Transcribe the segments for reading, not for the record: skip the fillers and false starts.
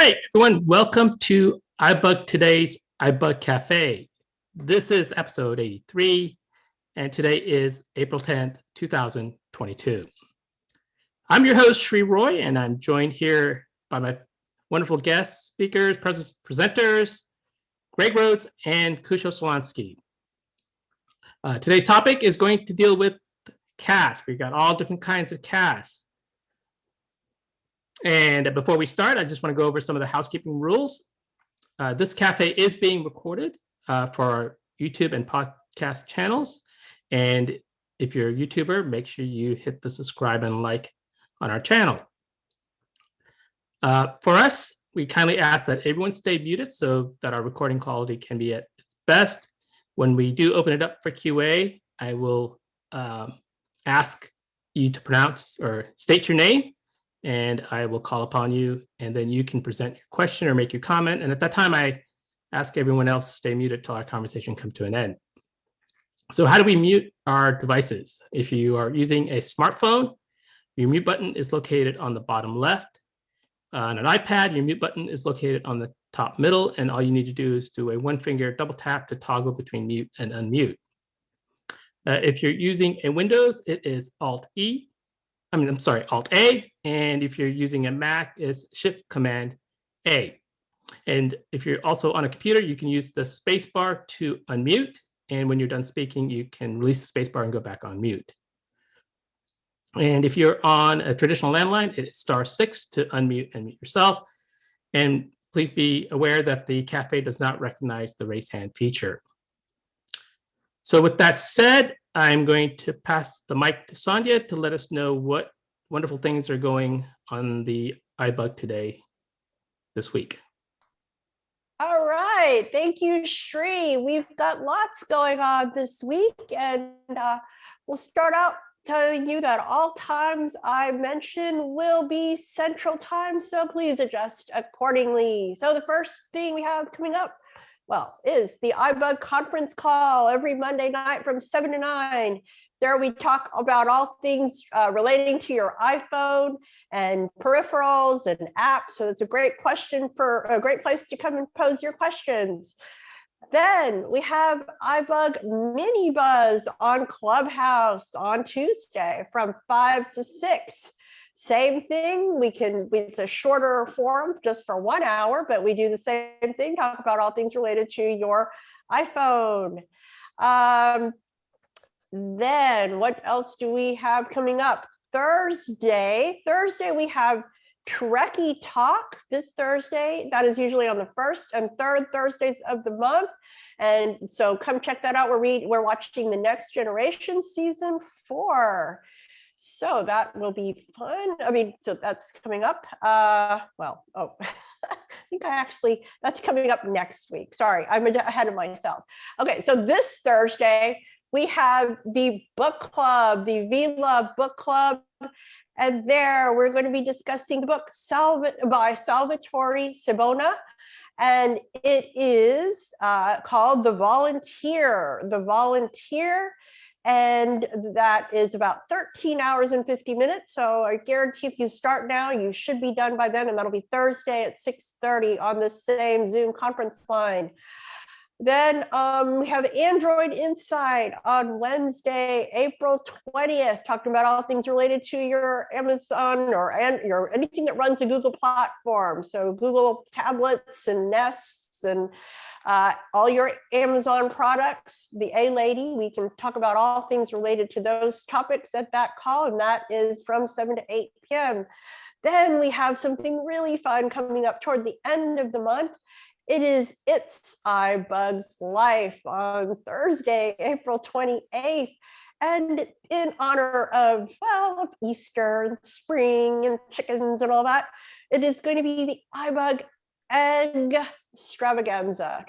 right, everyone, welcome to iBUG Today's iBUG Cafe. This is episode 83, and today is April 10th, 2022. I'm your host, Sree, and I'm joined here by my wonderful guest speakers, presenters, Greg Rhodes and Kushal. Today's topic is going to deal with casts. We've got all different kinds of casts. And before we start, I just want to go over some of the housekeeping rules. This cafe is being recorded for our YouTube and podcast channels. And if you're a YouTuber, make sure you hit the subscribe and like on our channel. For us, we kindly ask that everyone stay muted so that our recording quality can be at its best. When we do open it up for QA, I will ask you to pronounce or state your name, and I will call upon you, and then you can present your question or make your comment. And at that time, I ask everyone else to stay muted till our conversation comes to an end. So how do we mute our devices? If you are using a smartphone, your mute button is located on the bottom left. On an iPad, your mute button is located on the top middle, and all you need to do is do a one-finger double tap to toggle between mute and unmute. If you're using a Windows, it is Alt-A, and if you're using a Mac, it's Shift-Command-A. And if you're also on a computer, you can use the spacebar to unmute, and when you're done speaking, you can release the spacebar and go back on mute. And if you're on a traditional landline, it's *6 to unmute and mute yourself. And please be aware that the cafe does not recognize the raise hand feature. So with that said, I'm going to pass the mic to Sonia to let us know what wonderful things are going on the iBUG today this week. All right, thank you, Sree. We've got lots going on this week, and we'll start out telling you that all times I mention will be Central Time, so please adjust accordingly. So the first thing we have coming up, well, is the iBUG conference call every Monday night from 7 to 9. There we talk about all things relating to your iPhone and peripherals and apps. So it's a great place to come and pose your questions. Then we have iBUG Mini Buzz on Clubhouse on Tuesday from 5 to 6. Same thing, it's a shorter forum just for 1 hour, but we do the same thing, talk about all things related to your iPhone. Then what else do we have coming up? Thursday we have Trekkie Talk this Thursday. That is usually on the first and third Thursdays of the month. And so come check that out. We're watching The Next Generation season 4. So that will be fun. So that's coming up. I think that's coming up next week. Sorry, I'm ahead of myself. Okay, so this Thursday, we have the book club, the V-Love book club. And there we're going to be discussing the book by Salvatore Sibona. And it is called The Volunteer. And that is about 13 hours and 50 minutes. So I guarantee if you start now, you should be done by then. And that'll be Thursday at 6:30 on the same Zoom conference line. Then we have Android Insight on Wednesday, April 20th, talking about all things related to your Amazon or anything that runs a Google platform. So Google tablets and Nests and all your Amazon products, the A-Lady, we can talk about all things related to those topics at that call, and that is from 7 to 8 p.m. Then we have something really fun coming up toward the end of the month. It's iBUG's Life on Thursday, April 28th. And in honor of, Easter and spring and chickens and all that, it is going to be the iBUG Egg Extravaganza.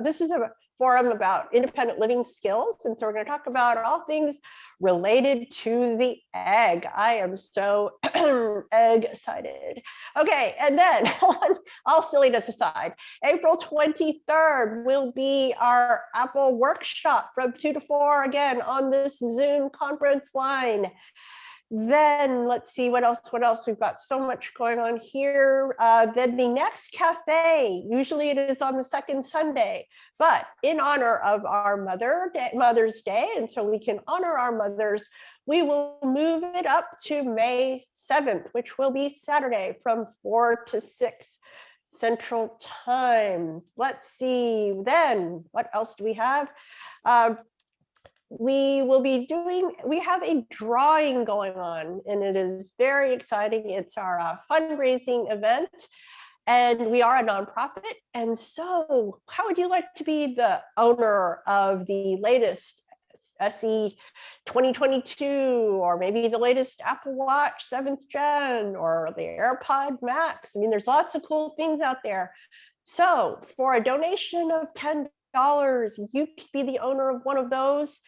This is a forum about independent living skills. And so we're going to talk about all things related to the egg. I am so egg excited. Okay, and then all silliness aside, April 23rd will be our Apple workshop from 2 to 4 again on this Zoom conference line. Then let's see what else. We've got so much going on here. Then the next cafe, usually it is on the second Sunday, but in honor of our Mother's Day, and so we can honor our mothers, we will move it up to May 7th, which will be Saturday from 4 to 6 Central Time. Let's see, then what else do we have? We have a drawing going on, and it is very exciting. It's our fundraising event, and we are a nonprofit. And so how would you like to be the owner of the latest SE 2022, or maybe the latest Apple Watch 7th Gen, or the AirPod Max? I mean, there's lots of cool things out there. So for a donation of $10, you could be the owner of one of those,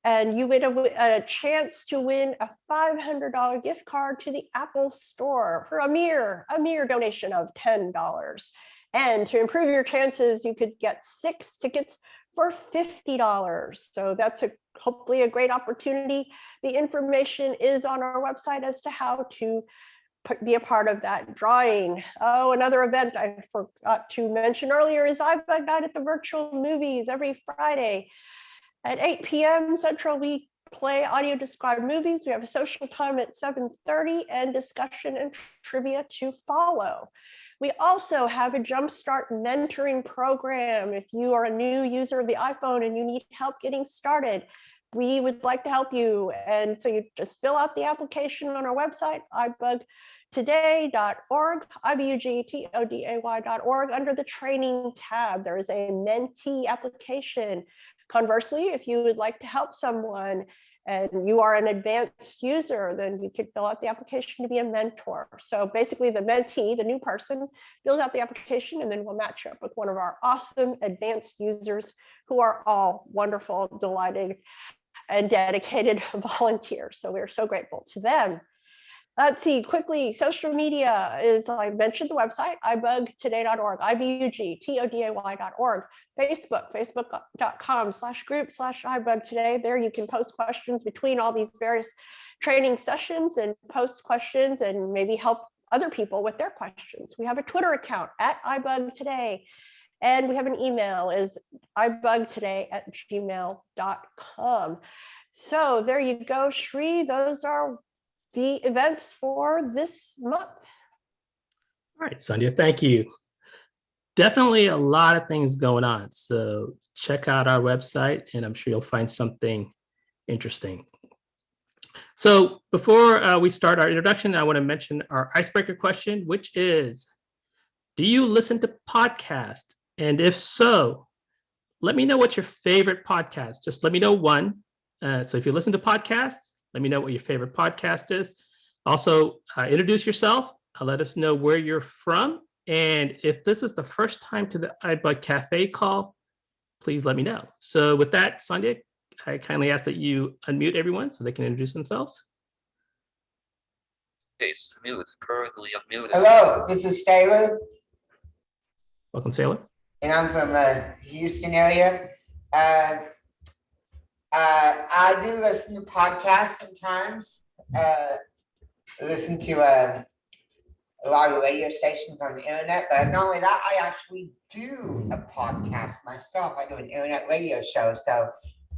and you would have a chance to win a $500 gift card to the Apple Store for a mere donation of $10. And to improve your chances, you could get 6 tickets for $50. So that's hopefully a great opportunity. The information is on our website as to how to be a part of that drawing. Oh, another event I forgot to mention earlier is iBUG Night at the Virtual Movies every Friday. At 8 p.m. Central, we play audio described movies. We have a social time at 7:30 and discussion and trivia to follow. We also have a Jumpstart mentoring program. If you are a new user of the iPhone and you need help getting started, we would like to help you. And so you just fill out the application on our website, ibugtoday.org, ibugtoday.org. Under the training tab, there is a mentee application. Conversely, if you would like to help someone and you are an advanced user, then you could fill out the application to be a mentor. So basically the mentee, the new person, fills out the application, and then we'll match you up with one of our awesome advanced users who are all wonderful, delighted, and dedicated volunteers. So we're so grateful to them. Let's see, quickly, social media is, I mentioned the website, ibugtoday.org, ibugtoday.org, Facebook, facebook.com/group/ibugtoday. There you can post questions between all these various training sessions and post questions and maybe help other people with their questions. We have a Twitter account at ibugtoday, and we have an email is ibugtoday@gmail.com. So there you go, Sree, those are the events for this month. All right, Sonia, thank you. Definitely a lot of things going on. So check out our website, and I'm sure you'll find something interesting. So before we start our introduction, I want to mention our icebreaker question, which is, do you listen to podcasts? And if so, let me know what's your favorite podcast. Just let me know one. So if you listen to podcasts, let me know what your favorite podcast is. Also, introduce yourself. Let us know where you're from. And if this is the first time to the iBUG Cafe call, please let me know. So with that, Sonia, I kindly ask that you unmute everyone so they can introduce themselves. Okay, smooth, currently unmuted. Hello, this is Taylor, Welcome, Taylor. and I'm from Houston area. I do listen to podcasts sometimes. Listen to a lot of radio stations on the internet, but not only that, I actually do a podcast myself. I do an internet radio show, so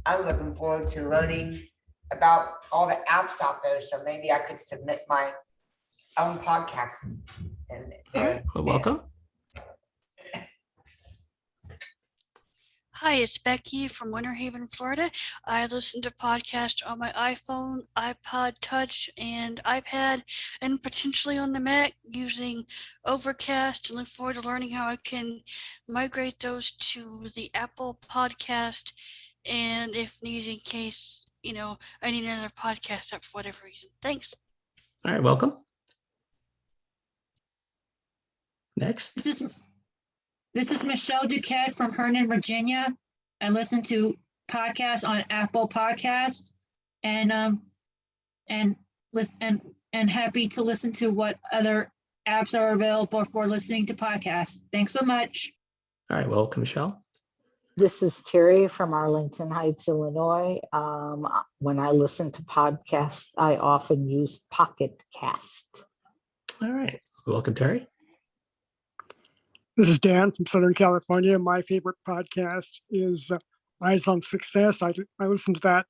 I'm looking forward to learning about all the apps out there. So maybe I could submit my own podcast. And All right, well, welcome. Hi, it's Becky from Winter Haven, Florida. I listen to podcasts on my iPhone, iPod Touch, and iPad, and potentially on the Mac using Overcast, and look forward to learning how I can migrate those to the Apple Podcast, and if needed, in case, I need another podcast app for whatever reason. Thanks. All right, welcome. Next. This is Michelle Duquette from Herndon, Virginia. I listen to podcasts on Apple Podcast, and happy to listen to what other apps are available for listening to podcasts. Thanks so much. All right, welcome, Michelle. This is Terry from Arlington Heights, Illinois. When I listen to podcasts, I often use Pocket Cast. All right. Welcome, Terry. This is Dan from Southern California. My favorite podcast is Eyes on Success. I listen to that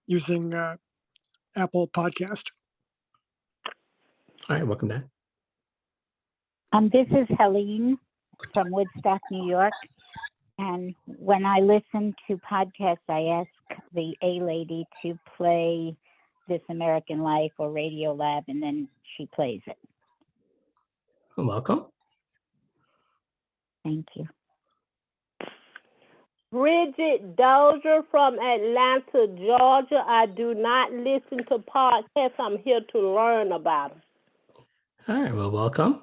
using Apple Podcast. All right. Welcome, Dan. This is Helene from Woodstock, New York. And when I listen to podcasts, I ask the A lady to play This American Life or Radio Lab, and then she plays it. Welcome. Thank you. Bridget Dozier from Atlanta, Georgia. I do not listen to podcasts. I'm here to learn about them. All right. Well, welcome.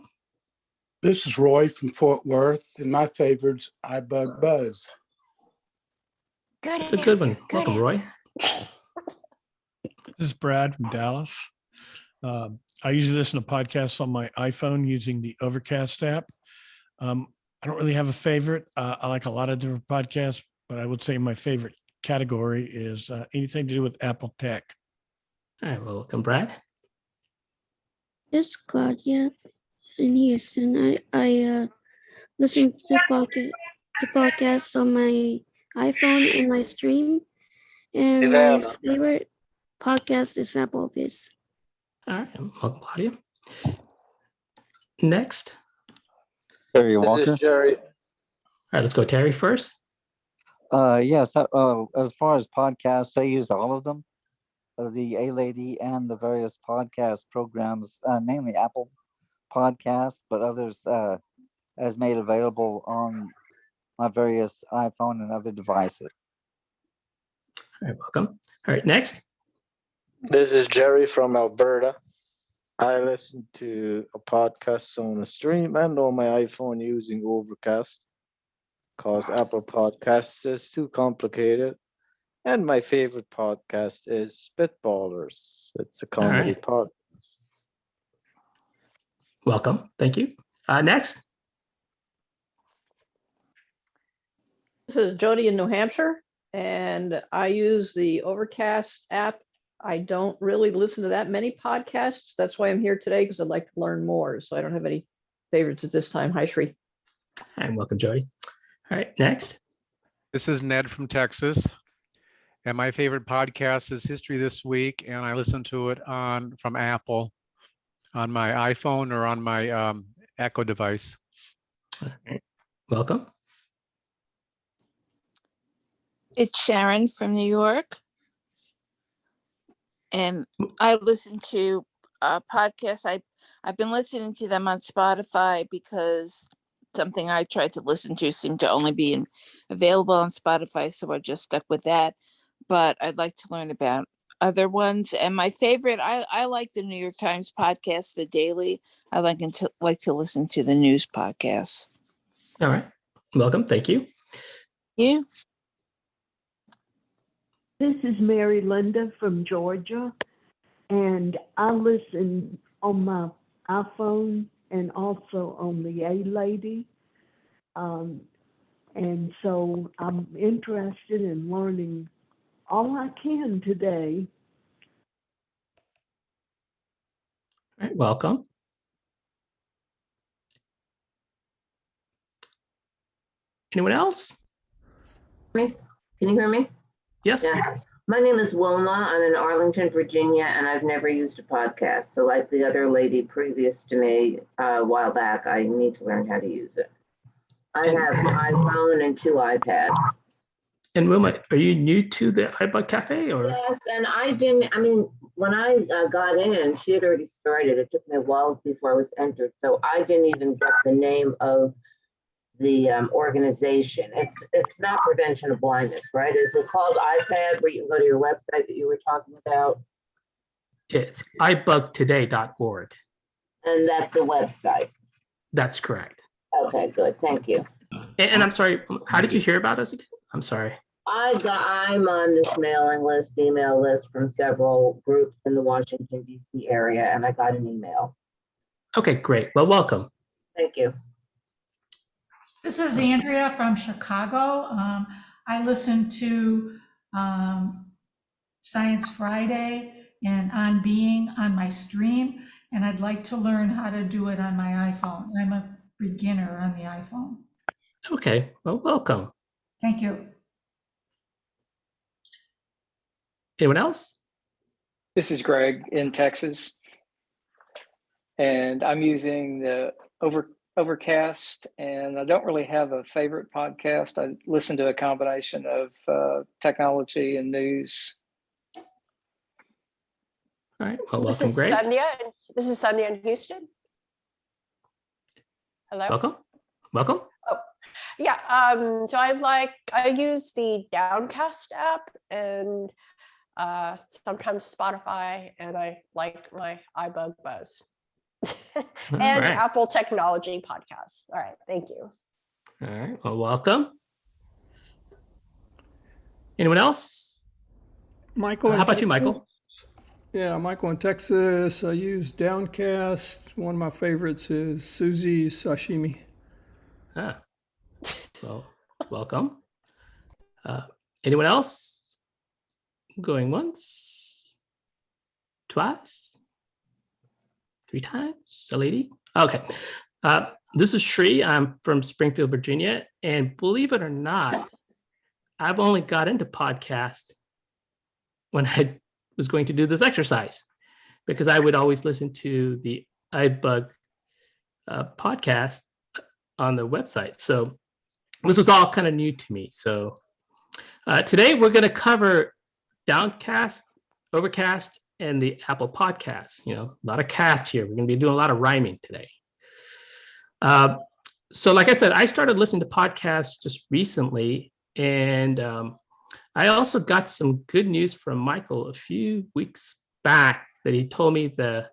This is Roy from Fort Worth, and my favorite's iBUG Buzz. It's a good one. Welcome, Roy. This is Brad from Dallas. I usually listen to podcasts on my iPhone using the Overcast app. I don't really have a favorite. I like a lot of different podcasts, but I would say my favorite category is anything to do with Apple tech. All right. Well, welcome, Brad. This is Claudia in Houston. I listen to podcasts on my iPhone and my stream. And my favorite podcast is Applebee's. All right. Welcome, Claudia. Next. Terry This Walker. is Jerry. All right. Let's go, Terry, first. Yes. As far as podcasts, I use all of them. The A Lady and the various podcast programs, namely Apple Podcasts, but others as made available on my various iPhone and other devices. All right. Welcome. All right. Next. This is Jerry from Alberta. I listen to a podcast on a stream and on my iPhone using Overcast because Apple Podcasts is too complicated. And my favorite podcast is Spitballers. It's a comedy right. podcast. Welcome. Thank you. Next. This is Jody in New Hampshire, and I use the Overcast app. I don't really listen to that many podcasts. That's why I'm here today, because I'd like to learn more. So I don't have any favorites at this time. Hi, Sree. Hi, welcome, Jody. All right, next. This is Ned from Texas. And my favorite podcast is History This Week, and I listen to it from Apple on my iPhone or on my Echo device. All right. Welcome. It's Sharon from New York. And I listen to podcasts. I've been listening to them on Spotify because something I tried to listen to seemed to only be available on Spotify. So I just stuck with that. But I'd like to learn about other ones. And my favorite, I like the New York Times podcast, The Daily. I like to listen to the news podcasts. All right. Welcome. Thank you. You. This is Mary Linda from Georgia, and I listen on my iPhone and also on the A Lady. And so I'm interested in learning all I can today. All right. Welcome. Anyone else? Me? Can you hear me? Yes. Yeah. My name is Wilma. I'm in Arlington, Virginia, and I've never used a podcast. So like the other lady previous to me a while back, I need to learn how to use it. I have an iPhone and 2 iPads. And Wilma, are you new to the iBUG Cafe or? Yes, and when I got in, she had already started. It took me a while before I was entered. So I didn't even get the name of the organization. It's not prevention of blindness, right? Is it called iPad, where you can go to your website that you were talking about? It's ibugtoday.org. And that's a website. That's correct. Okay, good. Thank you. And I'm sorry, how did you hear about us again? I'm sorry. I'm on this email list from several groups in the Washington, D.C. area, and I got an email. Okay, great. Well, welcome. Thank you. This is Andrea from Chicago. I listen to Science Friday and On Being on my stream, and I'd like to learn how to do it on my iPhone. I'm a beginner on the iPhone. Okay, well, welcome. Thank you. Anyone else? This is Greg in Texas, and I'm using the Overcast, and I don't really have a favorite podcast. I listen to a combination of technology and news. All right, well, This welcome, is Greg. Sandhya. This is Sandhya in Houston. Hello. Welcome. Welcome. Oh, yeah. So I use the Downcast app and sometimes Spotify, and I like my iBUG Buzz and right. Apple Technology Podcasts. All right, thank you. All right, well, welcome. Anyone else? Michael. How about you, Michael? Yeah, Michael in Texas. I use Downcast. One of my favorites is Susie's Sashimi. Ah, well, welcome. Anyone else? Going once, twice, 3 times, a lady? Okay. This is Sree. I'm from Springfield, Virginia. And believe it or not, I've only got into podcast when I was going to do this exercise, because I would always listen to the iBUG podcast on the website. So this was all kind of new to me. So today we're going to cover Downcast, Overcast, and the Apple Podcast. You know, a lot of cast here. We're going to be doing a lot of rhyming today. So like I said, I started listening to podcasts just recently, and I also got some good news from Michael a few weeks back that he told me the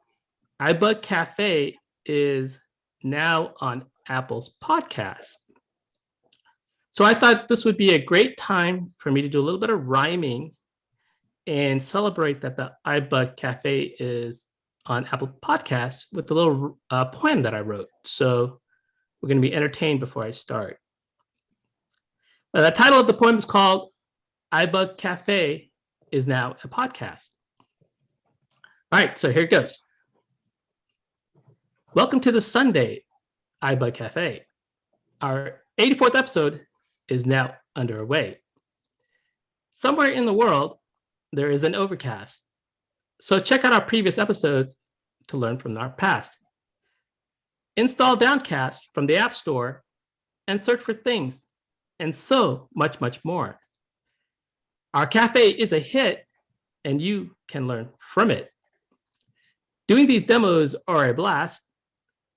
iBUG Cafe is now on Apple's podcast. So I thought this would be a great time for me to do a little bit of rhyming and celebrate that the iBUG Cafe is on Apple Podcasts with the little poem that I wrote. So we're going to be entertained before I start. The title of the poem is called iBUG Cafe is now a podcast. All right, so here it goes. Welcome to the Sunday iBUG Cafe. Our 84th episode is now underway. Somewhere in the world, there is an Overcast. So check out our previous episodes to learn from our past. Install Downcast from the App Store and search for things and so much, much more. Our cafe is a hit and you can learn from it. Doing these demos are a blast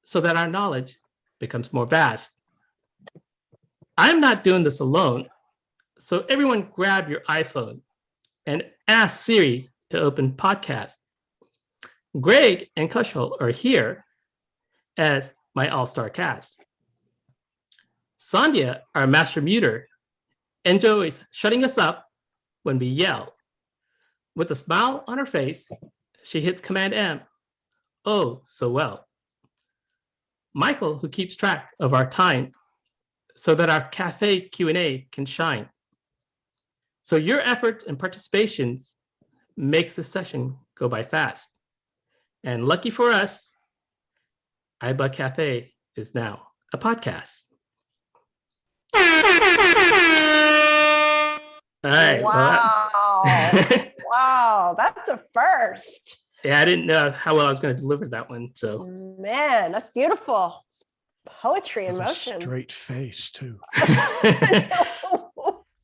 so that our knowledge becomes more vast. I'm not doing this alone, so everyone grab your iPhone and ask Siri to open podcast. Greg and Kushal are here as my all-star cast. Sandhya, our master muter, enjoys shutting us up when we yell. With a smile on her face, she hits Command M. Oh, so well. Michael, who keeps track of our time so that our cafe Q&A can shine. So your efforts and participations makes the session go by fast. And lucky for us, iBUG Cafe is now a podcast. All right. Wow. Well, Wow, that's a first. yeah, I didn't know how well I was going to deliver that one. So, Man, that's beautiful. Poetry in With a motion. straight face too.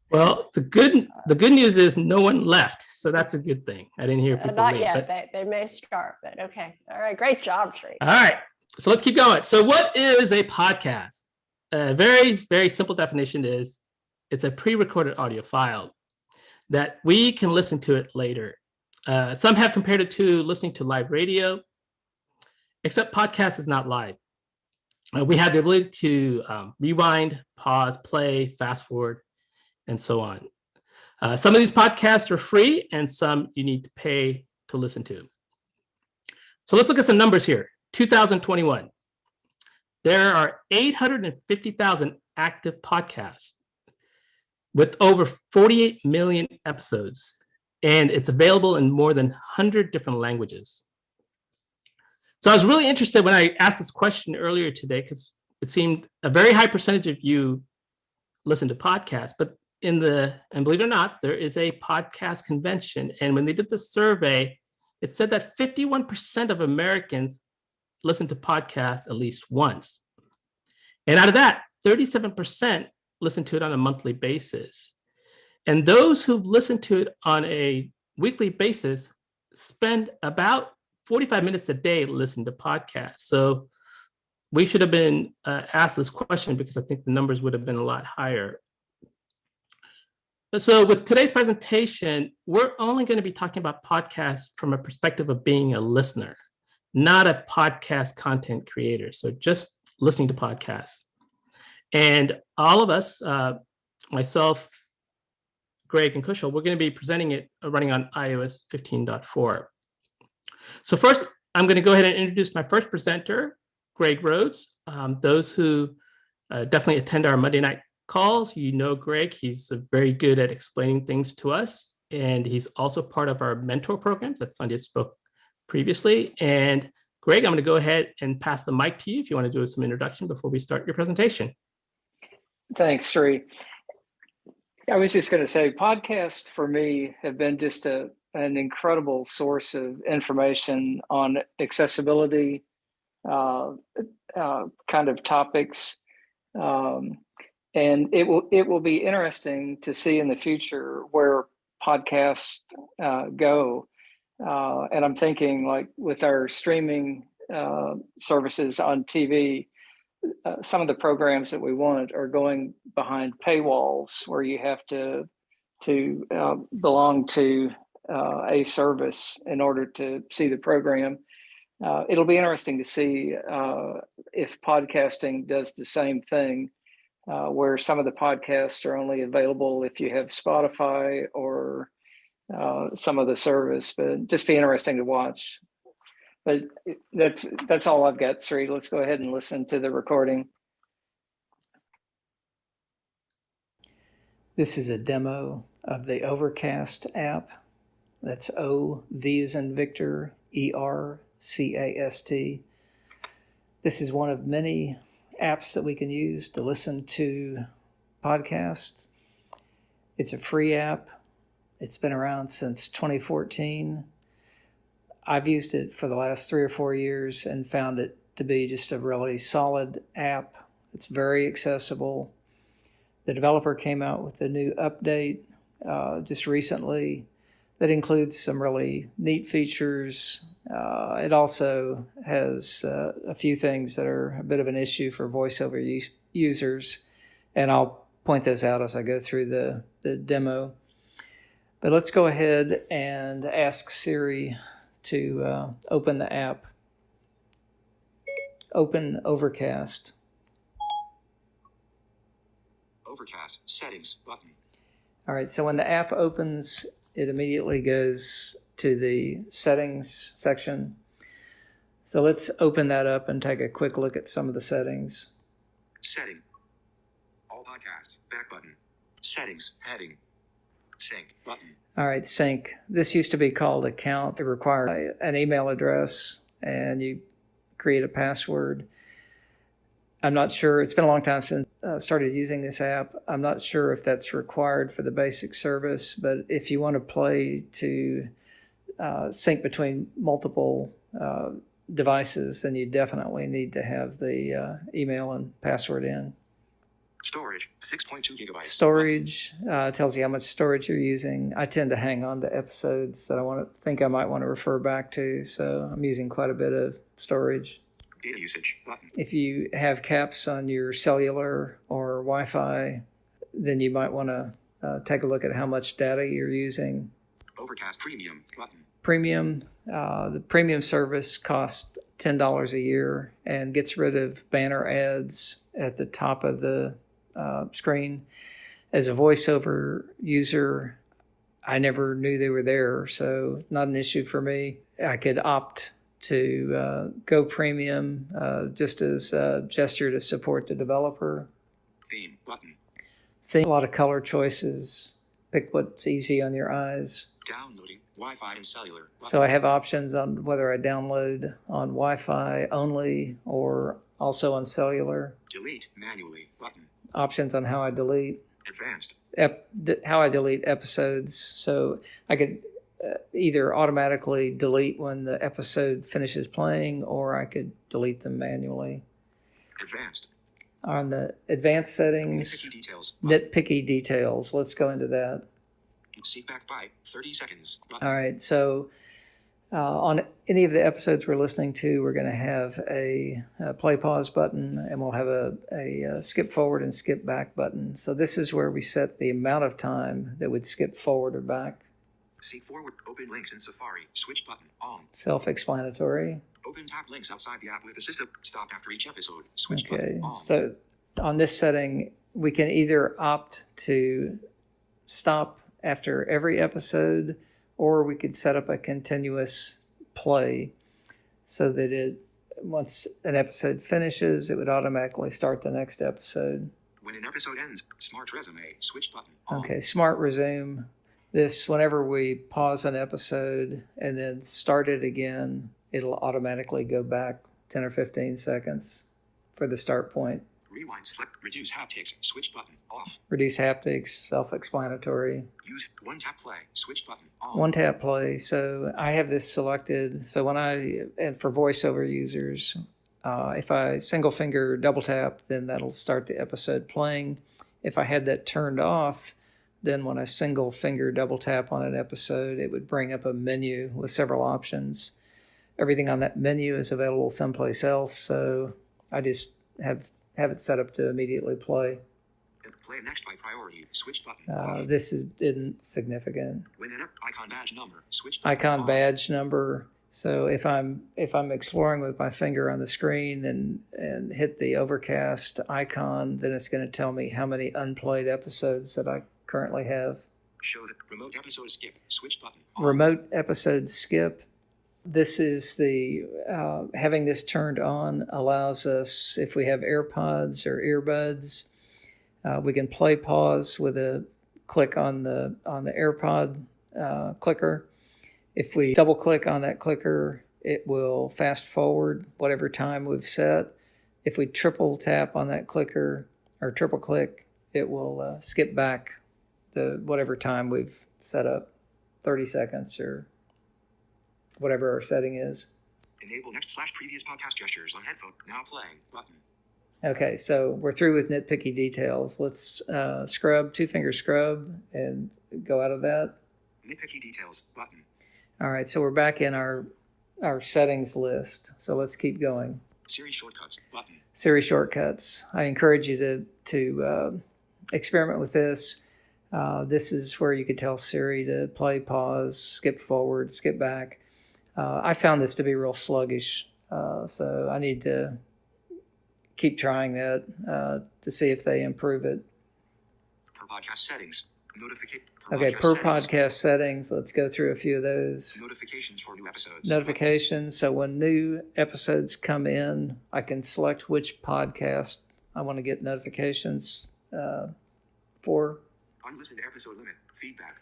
well, the good news is no one left, so that's a good thing. I didn't hear people Not leave. yet. But, They may start, but okay. All right. Great job, Sree. all right, so let's keep going. So, what is a podcast? A very, very simple definition is it's a pre-recorded audio file that we can listen to it later. Some have compared it to listening to live radio, except podcast is not live. We have the ability to rewind, pause, play, fast forward, and so on. Some of these podcasts are free and some you need to pay to listen to. So let's look at some numbers here. 2021. There are 850,000 active podcast with over 48 million episodes, and it's available in more than 100 different languages. So I was really interested when I asked this question earlier today, because it seemed a very high percentage of you listen to podcasts, but and believe it or not, there is a podcast convention. And when they did the survey, it said that 51% of Americans listen to podcasts at least once. And out of that, 37% listen to it on a monthly basis. And those who listen to it on a weekly basis spend about 45 minutes a day listening to podcasts. So we should have been asked this question, because I think the numbers would have been a lot higher. So with today's presentation, we're only going to be talking about podcasts from a perspective of being a listener, not a podcast content creator. So just listening to podcasts. And all of us, myself, Greg, and Kushal, we're going to be presenting it running on iOS 15.4. So first, I'm going to go ahead and introduce my first presenter, Greg Rhodes. Those who definitely attend our Monday night calls, you know Greg. He's very good at explaining things to us, and he's also part of our mentor programs that Sanjay spoke previously. And Greg, I'm going to go ahead and pass the mic to you if you want to do some introduction before we start your presentation. Thanks, Sree. I was just going to say, podcasts for me have been just an incredible source of information on accessibility kind of topics. And it will be interesting to see in the future where podcasts go. And I'm thinking, like, with our streaming services on TV, some of the programs that we want are going behind paywalls, where you have to belong to a service in order to see the program. It'll be interesting to see if podcasting does the same thing, where some of the podcasts are only available if you have Spotify or some of the service, but just be interesting to watch. But that's all I've got, Sree. Let's go ahead and listen to the recording. This is a demo of the Overcast app. That's O, V as in Victor, ERCAST. This is one of many apps that we can use to listen to podcasts. It's a free app. It's been around since 2014. I've used it for the last 3 or 4 years and found it to be just a really solid app. It's very accessible. The developer came out with a new update just recently that includes some really neat features. It also has a few things that are a bit of an issue for voiceover users, and I'll point those out as I go through the demo. But let's go ahead and ask Siri to open the app. Open Overcast. Overcast settings button. All right, so when the app opens, it immediately goes to the settings section. So let's open that up and take a quick look at some of the settings. Setting. All podcasts. Back button. Settings. Heading. Sync button. All right, sync. This used to be called account. It required an email address and you create a password. I'm not sure. It's been a long time since I started using this app. I'm not sure if that's required for the basic service, but if you want to play to sync between multiple devices, then you definitely need to have the email and password in. Storage, 6.2 gigabytes. Storage tells you how much storage you're using. I tend to hang on to episodes that I might want to refer back to, so I'm using quite a bit of storage. Data usage button. If you have caps on your cellular or Wi-Fi, then you might want to take a look at how much data you're using. Overcast Premium button. Premium, the premium service costs $10 a year and gets rid of banner ads at the top of the screen. As a voiceover user, I never knew they were there, so not an issue for me. I could opt to go premium just as a gesture to support the developer. Theme button. Think a lot of color choices. Pick what's easy on your eyes. Downloading Wi-Fi and cellular. So I have options on whether I download on Wi-Fi only or also on cellular. Delete manually button. Options on how I delete. Advanced. How I delete episodes. So I could either automatically delete when the episode finishes playing, or I could delete them manually. Advanced. On the advanced settings, Nitpicky details. nitpicky details. Let's go into that. Seat back by 30 seconds. Button. All right. So on any of the episodes we're listening to, we're going to have a play pause button, and we'll have a skip forward and skip back button. So this is where we set the amount of time that would skip forward or back. Seek forward. Open links in Safari. Switch button on. Self-explanatory. Open tab links outside the app with assistive. Stop after each episode. Switch Okay. button on. So on this setting, we can either opt to stop after every episode, or we could set up a continuous play so that once an episode finishes, it would automatically start the next episode. When an episode ends, smart resume. Switch button on. Okay, smart resume. This, whenever we pause an episode and then start it again, it'll automatically go back 10 or 15 seconds for the start point. Rewind, select, reduce haptics, switch button, off. Reduce haptics, self-explanatory. Use one tap play, switch button, on. One tap play. So I have this selected. So and for voiceover users, if I single finger double tap, then that'll start the episode playing. If I had that turned off, then when I single finger double tap on an episode, it would bring up a menu with several options. Everything on that menu is available someplace else. So I just have it set up to immediately play. Play next by priority. Switch button. Off. This isn't significant. When an icon badge number. Switch button. Icon on. badge number. So if I'm exploring with my finger on the screen and hit the Overcast icon, then it's going to tell me how many unplayed episodes that I currently have. Show the remote episode skip. Switch button. On. Remote episode skip. This is the having this turned on allows us, if we have AirPods or earbuds, we can play pause with a click on the AirPod clicker. If we double click on that clicker, it will fast forward whatever time we've set. If we triple tap on that clicker or triple click, it will skip back the whatever time we've set up, 30 seconds or whatever our setting is. Enable next / previous podcast gestures on headphone. Now playing button. Okay, so we're through with nitpicky details. Let's scrub, 2-finger scrub, and go out of that. Nitpicky details button. All right, so we're back in our settings list. So let's keep going. Siri shortcuts button. Siri shortcuts. I encourage you to experiment with this. This is where you could tell Siri to play, pause, skip forward, skip back. I found this to be real sluggish, so I need to keep trying that to see if they improve it. Per podcast settings. Per podcast settings. Let's go through a few of those. Notifications for new episodes. Notifications. So when new episodes come in, I can select which podcast I want to get notifications for. Unlistened episode limit. Feedback.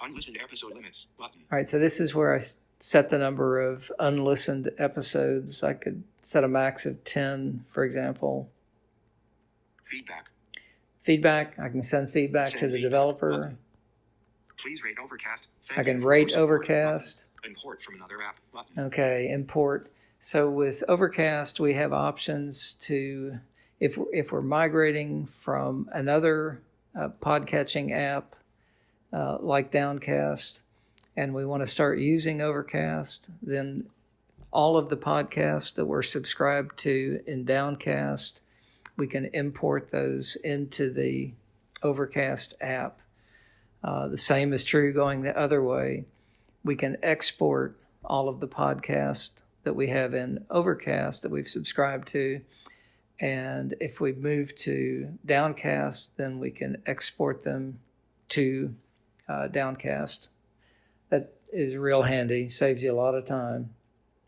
Unlistened episode limits button. All right, so this is where I set the number of unlistened episodes. I could set a max of 10, for example. Feedback. Feedback. I can send feedback to the developer. Button. Please rate Overcast. I can rate Overcast. Button. Import from another app button. Okay, import. So with Overcast, we have options to, if we're migrating from another podcatching app like Downcast, and we want to start using Overcast, then all of the podcasts that we're subscribed to in Downcast, we can import those into the Overcast app. The same is true going the other way. We can export all of the podcasts that we have in Overcast that we've subscribed to. And if we move to Downcast, then we can export them to Downcast. That is real handy, saves you a lot of time.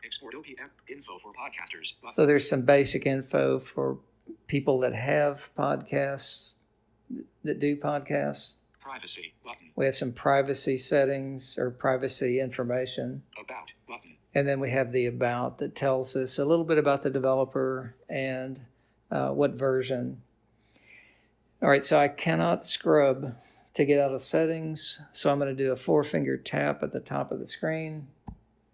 Export OPM info for podcasters. Button. So there's some basic info for people that have podcasts, that do podcasts. Privacy button. We have some privacy settings or privacy information. About button. And then we have the about that tells us a little bit about the developer and what version. All right, so I cannot scrub to get out of settings. So I'm going to do a 4-finger tap at the top of the screen.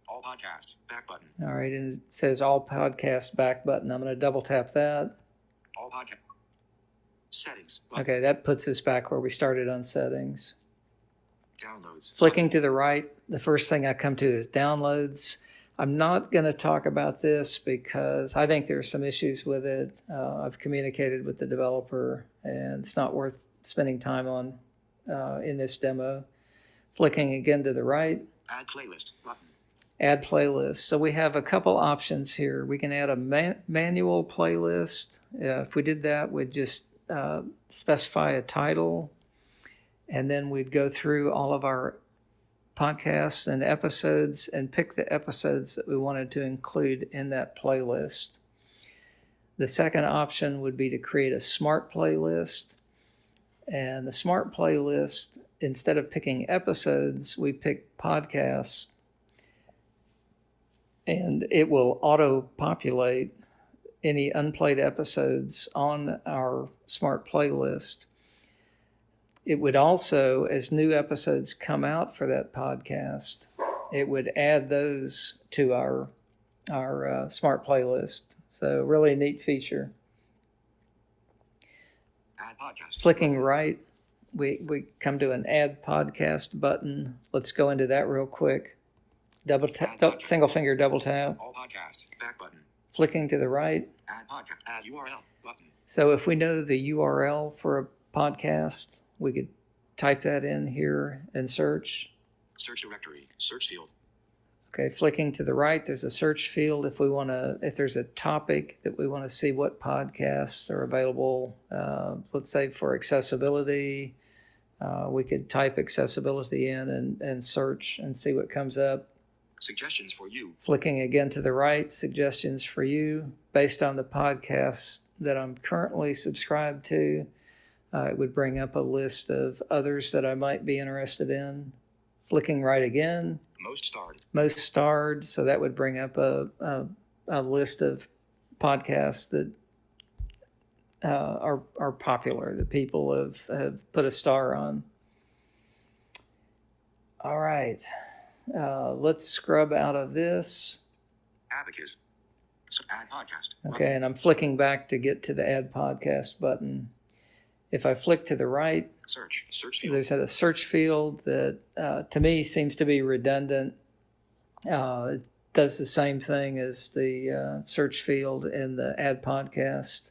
All podcasts, back button. All right, and it says all podcast back button. I'm going to double tap that. All podcast settings. Button. Okay, that puts us back where we started on settings. Downloads. Flicking to the right, the first thing I come to is downloads. I'm not going to talk about this because I think there's some issues with it. I've communicated with the developer and it's not worth spending time on in this demo. Flicking again to the right. Add playlist button. Add playlist. So we have a couple options here. We can add a manual playlist. If we did that, we'd just specify a title and then we'd go through all of our podcasts and episodes and pick the episodes that we wanted to include in that playlist. The second option would be to create a smart playlist. And the smart playlist, instead of picking episodes, we pick podcasts. And it will auto-populate any unplayed episodes on our smart playlist. It would also, as new episodes come out for that podcast, it would add those to our smart playlist. So really neat feature. Add podcast. Flicking right, we come to an add podcast button. Let's go into that real quick. Double tap, single finger double tap. All podcasts, back button. Flicking to the right. Add podcast. Add URL button. So if we know the URL for a podcast, we could type that in here and search. Search directory, search field. Okay, flicking to the right, there's a search field. If there's a topic that we want to see what podcasts are available, let's say for accessibility, we could type accessibility in and search and see what comes up. Suggestions for you. Flicking again to the right, suggestions for you. Based on the podcasts that I'm currently subscribed to, it would bring up a list of others that I might be interested in. Flicking right again. Most starred. Most starred. So that would bring up a list of podcasts that are popular, that people have put a star on. All right. Let's scrub out of this. Abacus. Add podcast. Okay, and I'm flicking back to get to the add podcast button. If I flick to the right, search field. There's a search field that to me seems to be redundant. It does the same thing as the search field in the add podcast.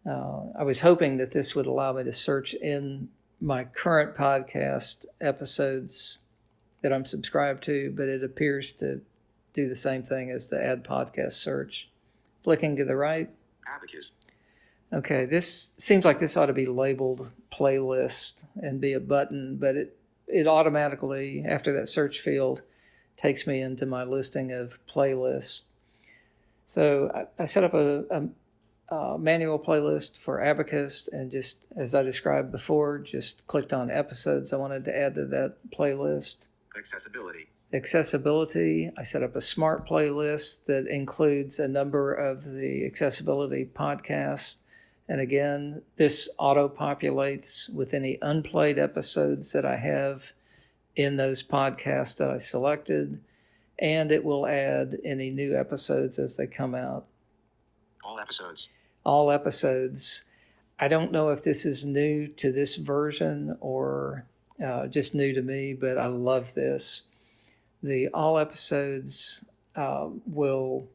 I was hoping that this would allow me to search in my current podcast episodes that I'm subscribed to, but it appears to do the same thing as the add podcast search. Flicking to the right. Abacus. Okay, this seems like this ought to be labeled playlist and be a button, but it automatically, after that search field, takes me into my listing of playlists. So I set up a manual playlist for Abacus, and just as I described before, just clicked on episodes I wanted to add to that playlist. Accessibility, I set up a smart playlist that includes a number of the accessibility podcasts. And again, this auto-populates with any unplayed episodes that I have in those podcasts that I selected, and it will add any new episodes as they come out. All episodes. All episodes. I don't know if this is new to this version or just new to me, but I love this. The all episodes will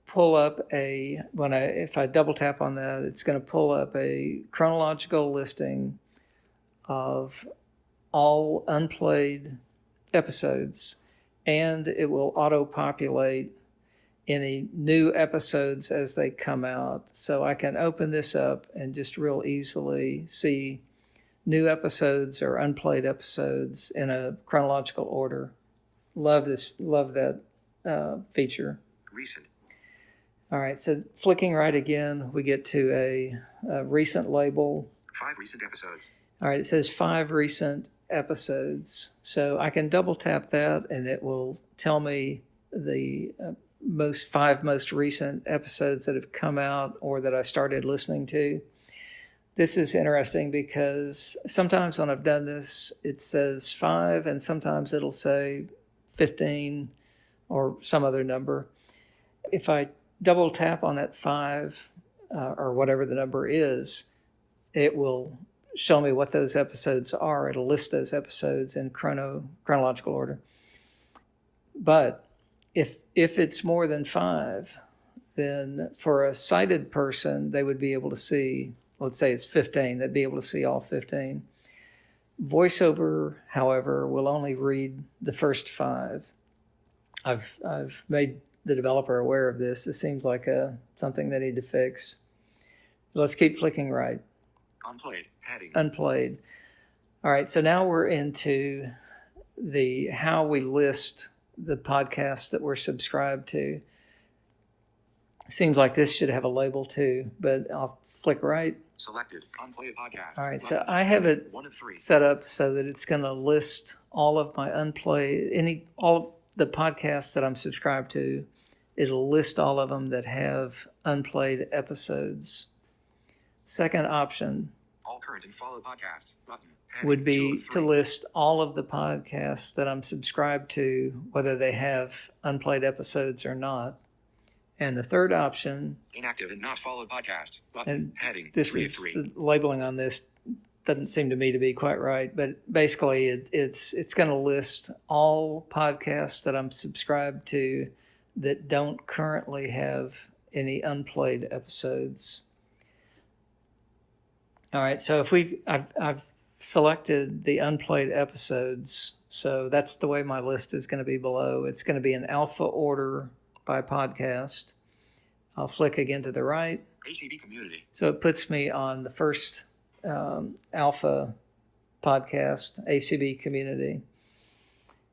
pull up if I double tap on that, it's going to pull up a chronological listing of all unplayed episodes, and it will auto-populate any new episodes as they come out. So I can open this up and just real easily see new episodes or unplayed episodes in a chronological order. Love that feature. Recent. All right, so flicking right again, we get to a recent label. 5 recent episodes. All right, it says 5 recent episodes. So I can double tap that and it will tell me the 5 most recent episodes that have come out or that I started listening to. This is interesting because sometimes when I've done this, it says 5 and sometimes it'll say 15 or some other number. If I double tap on that 5 or whatever the number is, it will show me what those episodes are. It'll list those episodes in chronological order. But if it's more than 5, then for a sighted person, they would be able to see, let's say it's 15, they'd be able to see all 15. VoiceOver, however, will only read the first 5. I've made the developer aware of this. It seems like something they need to fix. Let's keep flicking right. Unplayed. Heading. Unplayed. All right, so now we're into how we list the podcasts that we're subscribed to. Seems like this should have a label too, but I'll flick right. Selected. Unplayed podcast. All right, so I have it set up so that it's going to list all of my unplayed, all the podcasts that I'm subscribed to. It'll list all of them that have unplayed episodes. Second option All current and followed podcasts button. would be to list all of the podcasts that I'm subscribed to, whether they have unplayed episodes or not. And the third option, Inactive and not followed podcasts button. and Heading. this 3 of is 3. the labeling on this doesn't seem to me to be quite right, but basically it's going to list all podcasts that I'm subscribed to that don't currently have any unplayed episodes. All right, so I've selected the unplayed episodes, so that's the way my list is going to be below. It's going to be in alpha order by podcast. I'll flick again to the right. ACB community. So it puts me on the first alpha podcast, ACB community.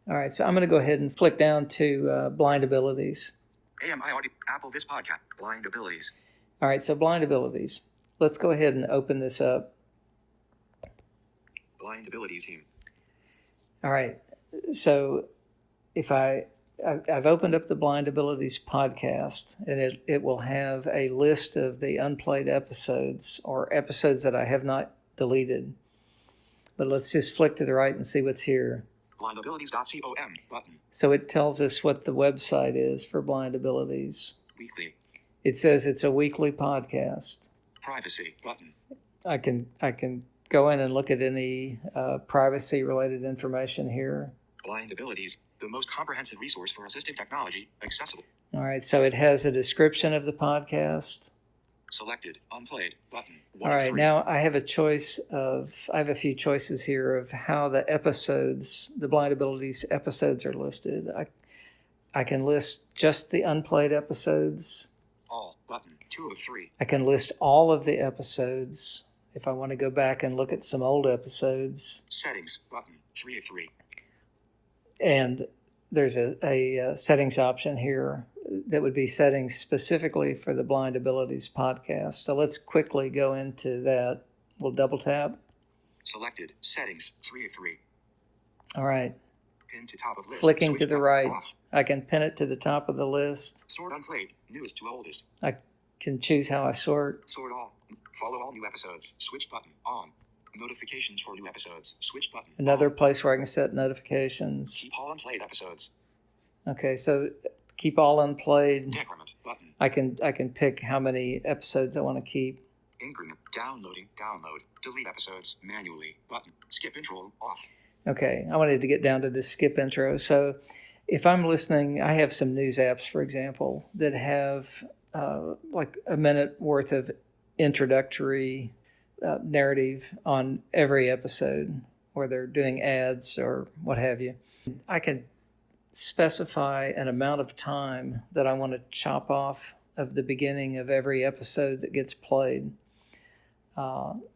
All right, so I'm going to go ahead and flick down to blind abilities. AMI Audio. Apple This Podcast. Blind abilities. All right, so blind abilities. Let's go ahead and open this up. Blind abilities team. All right, so if I've opened up the Blind Abilities podcast, and it will have a list of the unplayed episodes or episodes that I have not deleted. But let's just flick to the right and see what's here. Blindabilities.com button. So it tells us what the website is for Blind Abilities. Weekly. It says it's a weekly podcast. Privacy button. I can go in and look at any privacy related information here. Blind Abilities, the most comprehensive resource for assistive technology, accessible. All right, so it has a description of the podcast. Selected, unplayed button. All right, now I have a few choices here of how the episodes, the Blind Abilities episodes are listed. I can list just the unplayed episodes. All button. 2 of 3. I can list all of the episodes if I want to go back and look at some old episodes. Settings button. 3 of 3. And there's a settings option here that would be settings specifically for the Blind Abilities podcast. So let's quickly go into that. We'll double tap. Selected. Settings. 3 of 3. All right. Pin to top of list. Flicking Switch to the button. right, Off. I can pin it to the top of the list. Sort unplayed. Newest to oldest. I can choose how I sort. Sort all. Follow all new episodes. Switch button. On. Notifications for new episodes. Switch button. Another place where I can set notifications. Keep all unplayed episodes. Okay, so keep all unplayed. Decrement button. I can pick how many episodes I want to keep. Increment. Downloading. Download. Delete episodes manually. Button. Skip intro. Off. Okay, I wanted to get down to the skip intro. So if I'm listening, I have some news apps, for example, that have like a minute worth of introductory narrative on every episode where they're doing ads or what have you. I can specify an amount of time that I want to chop off of the beginning of every episode that gets played.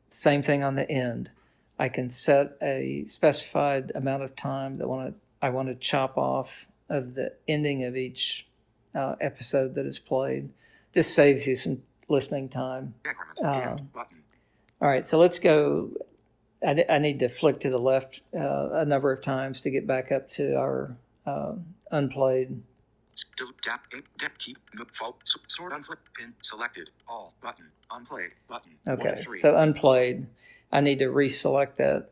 Same thing on the end. I can set a specified amount of time that I want to chop off of the ending of each episode that is played. just saves you some listening time. Dimmed button. All right, so let's go. I need to flick to the left a number of times to get back up to our unplayed. Tap keep sort unflip pin selected all button unplayed button. 1 of Okay, 3. so unplayed. I need to reselect that.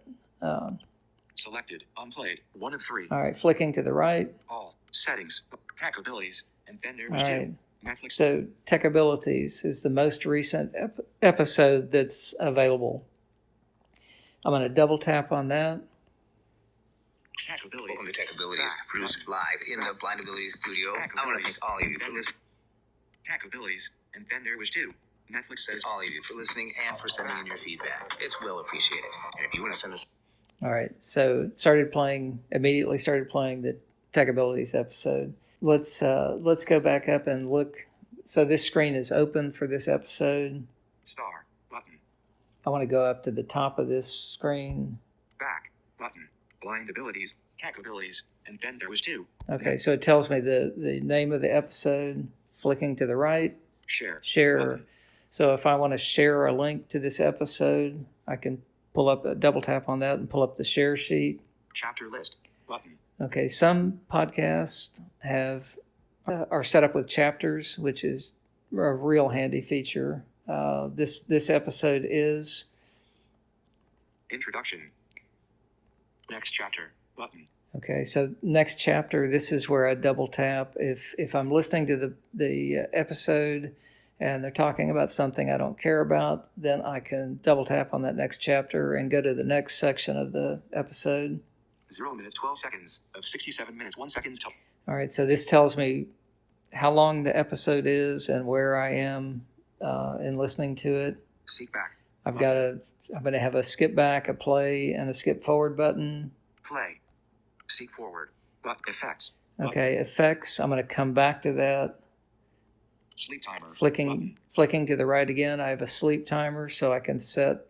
Selected unplayed 1 of 3. All right, flicking to the right. All settings tech abilities and then there All was right. Netflix. So Tech Abilities is the most recent episode that's available. I'm going to double tap on that. Tech abilities. Welcome to Tech Abilities, produced live in the Blind Abilities studio. I want to thank all of you for listening. Tech abilities and then there was Netflix says All of you for listening and for sending in your feedback. It's well appreciated. And if you want to send us All right, so immediately started playing the Tech Abilities episode. Let's go back up and look. So this screen is open for this episode. Star button. I want to go up to the top of this screen. Back button. Blind abilities, tech abilities, and then there was Okay, so it tells me the name of the episode. Flicking to the right. Share. Button. So if I want to share a link to this episode, I can pull up a double tap on that and pull up the share sheet. Chapter list button. Okay, some podcasts are set up with chapters, which is a real handy feature. This episode is Introduction. Next chapter button. okay. So next chapter, this is where I double tap. If I'm listening to the episode and they're talking about something I don't care about, then I can double tap on that next chapter and go to the next section of the episode. 0 minutes 12 seconds of 67 minutes 1 second. All right, so this tells me how long the episode is and where I am in listening to it. Seek back. I'm going to have a skip back, a play, and a skip forward button. Play. Seek forward. But effects. Okay, effects. I'm going to come back to that. Sleep timer. Flicking to the right again. I have a sleep timer, so I can set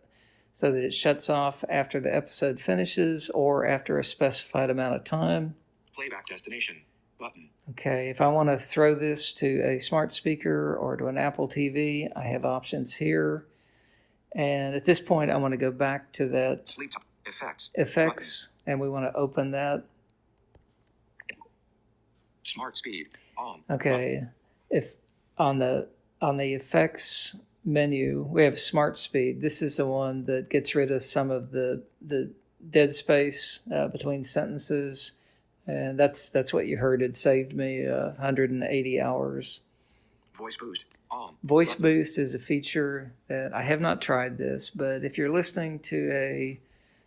so that it shuts off after the episode finishes or after a specified amount of time. Playback destination button. Okay, if I want to throw this to a smart speaker or to an Apple TV, I have options here. And at this point, I want to go back to that Sleep effects, and we want to open that. Smart speed on. Okay, if on the effects menu, we have smart speed. This is the one that gets rid of some of the dead space between sentences, and that's what you heard. It saved me 180 hours. Voice boost on. Voice boost is a feature that I have not tried this, but if you're listening to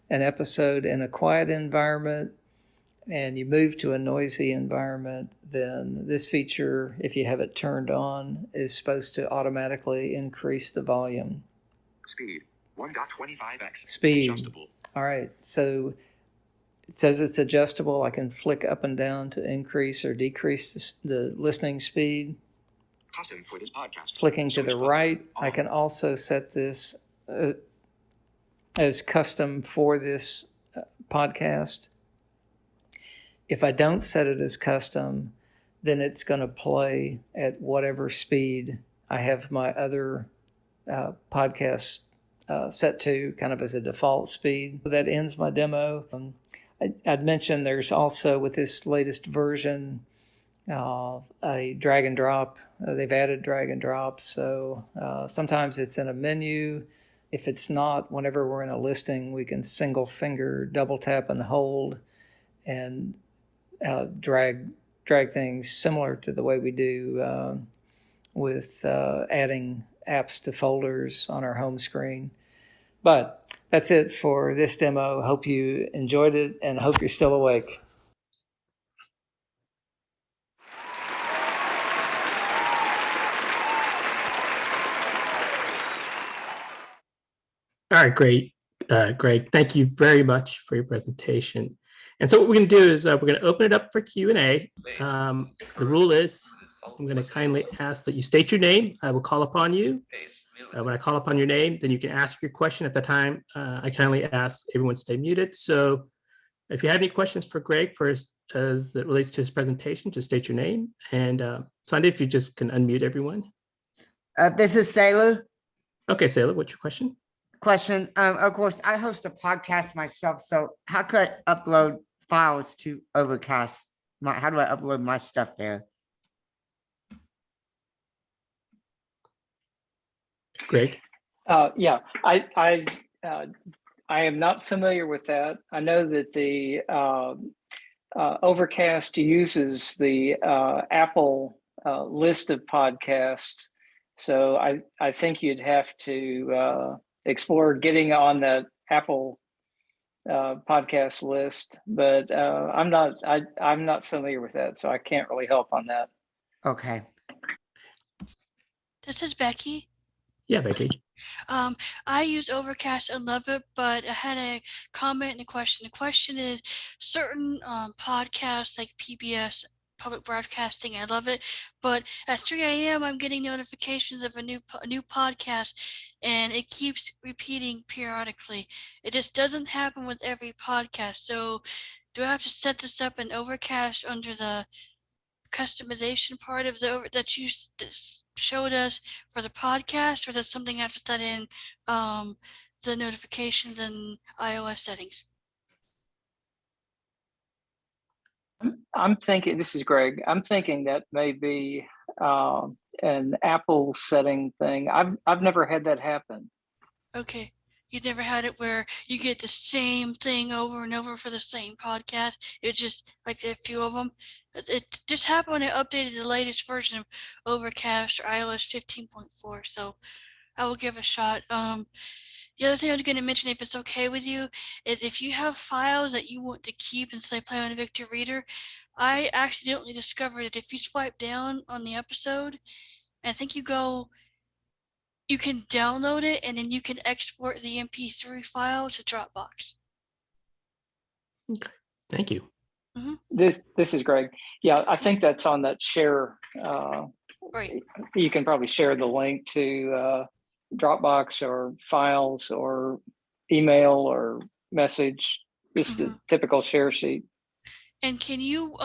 an episode in a quiet environment and you move to a noisy environment, then this feature, if you have it turned on, is supposed to automatically increase the volume. Speed 1.25x. Speed. Adjustable. All right, so it says it's adjustable. I can flick up and down to increase or decrease the listening speed. Custom for this podcast. Flicking to the right, I can also set this as custom for this podcast. If I don't set it as custom, then it's going to play at whatever speed I have my other podcast set to, kind of as a default speed. That ends my demo. I'd mentioned there's also, with this latest version, a drag and drop. They've added drag and drop, so sometimes it's in a menu. If it's not, whenever we're in a listing, we can single finger, double tap and hold, and drag things similar to the way we do with adding apps to folders on our home screen. But that's it for this demo. Hope you enjoyed it and hope you're still awake. All right, great. Greg, thank you very much for your presentation. And so what we're going to do is we're going to open it up for Q&A. The rule is I'm going to kindly ask that you state your name. I will call upon you. When I call upon your name, then you can ask your question at the time. I kindly ask everyone to stay muted. So if you have any questions for Greg first, as it relates to his presentation, just state your name. And Sandy, if you just can unmute everyone. This is Sailor. Okay, Sailor, what's your question? Question. Of course, I host a podcast myself. So how could I upload files to Overcast? How do I upload my stuff there? Greg? Yeah, I am not familiar with that. I know that the Overcast uses the Apple list of podcasts. So I think you'd have to explore getting on the Apple podcast list, but I'm not familiar with that, so I can't really help on that. Okay. This is Becky. Yeah, Becky. I use Overcast and love it, but I had a comment and a question. The question is, certain podcasts like PBS, public broadcasting, I love it, but at 3 a.m. I'm getting notifications of a new podcast, and it keeps repeating periodically. It just doesn't happen with every podcast. So, do I have to set this up in Overcast under the customization part of that you showed us for the podcast, or is that something I have to set in the notifications and iOS settings? I'm thinking, this is Greg, I'm thinking that may be an Apple setting thing. I've never had that happen. Okay. You've never had it where you get the same thing over and over for the same podcast? It's just like a few of them. It just happened when I updated the latest version of Overcast or iOS 15.4, so I will give it a shot. The other thing I was going to mention, if it's okay with you, is if you have files that you want to keep and say play on a Victor Reader, I accidentally discovered that if you swipe down on the episode, I think you can download it and then you can export the MP3 file to Dropbox. Okay, thank you. This is Greg. Yeah, I think that's on that share. Right. You can probably share the link to Dropbox or files or email or message. Just the typical share sheet. And can you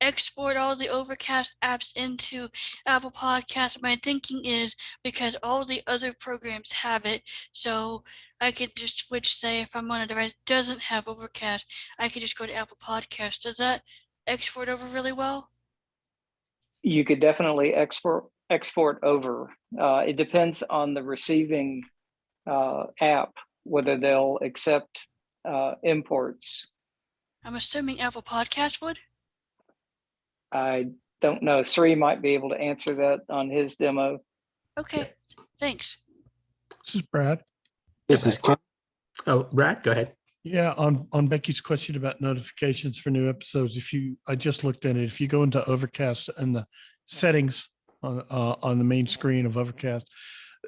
export all the Overcast apps into Apple Podcasts? My thinking is because all the other programs have it, so I could just switch, say, if I'm on a device that doesn't have Overcast, I could just go to Apple Podcasts. Does that export over really well? You could definitely export over. It depends on the receiving app, whether they'll accept imports. I'm assuming Apple Podcast would. I don't know. Sree might be able to answer that on his demo. Okay, thanks. This is Brad. This is Ken. Oh, Brad, go ahead. Yeah, on Becky's question about notifications for new episodes, I just looked at it. If you go into Overcast and the settings on the main screen of Overcast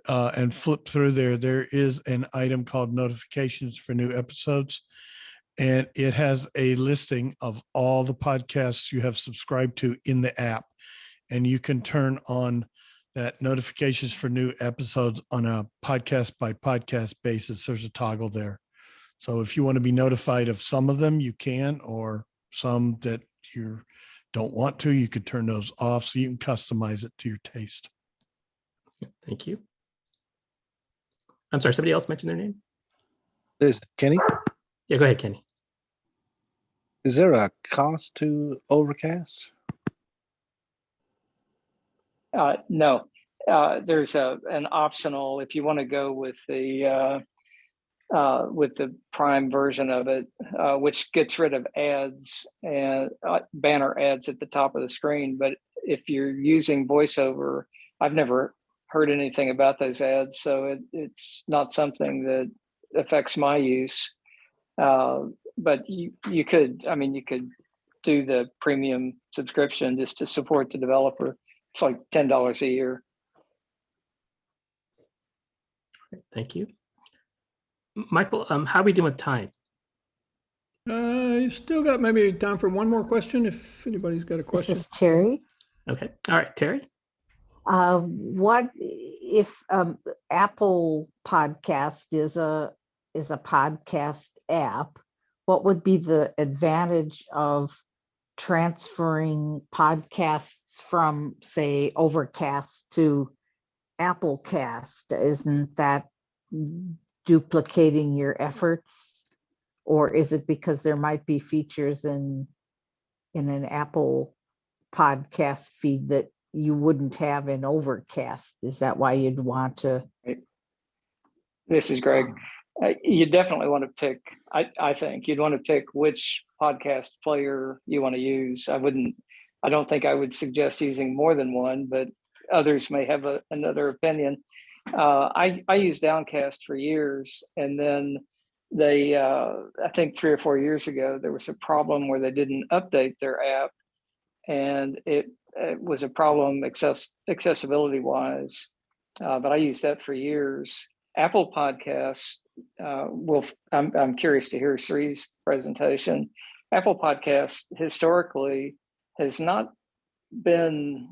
and flip through there is an item called notifications for new episodes. And it has a listing of all the podcasts you have subscribed to in the app. And you can turn on that notifications for new episodes on a podcast by podcast basis. There's a toggle there. So if you want to be notified of some of them, you can, or some that you don't want to, you could turn those off so you can customize it to your taste. Thank you. I'm sorry, somebody else mentioned their name? This is Kenny. Yeah, go ahead, Kenny. Is there a cost to Overcast? No, there's an optional if you want to go with the Prime version of it, which gets rid of ads and banner ads at the top of the screen. But if you're using VoiceOver, I've never heard anything about those ads, so it's not something that affects my use. But you could do the premium subscription just to support the developer. It's like $10 a year. Thank you. Michael, how are we doing with time? Still got maybe time for one more question if anybody's got a question. This is Terry. Okay. All right, Terry. What if Apple Podcast is a podcast app? What would be the advantage of transferring podcasts from, say, Overcast to Apple Cast, isn't that duplicating your efforts? Or is it because there might be features in an Apple podcast feed that you wouldn't have in Overcast? Is that why you'd want to? This is Greg. You definitely want to pick, I think you'd want to pick which podcast player you want to use. I don't think I would suggest using more than one, but others may have another opinion. I used Downcast for years, and then they, I think 3 or 4 years ago, there was a problem where they didn't update their app, and it was a problem accessibility wise. But I used that for years. Apple Podcasts, I'm curious to hear Sree's presentation. Apple Podcasts historically has not been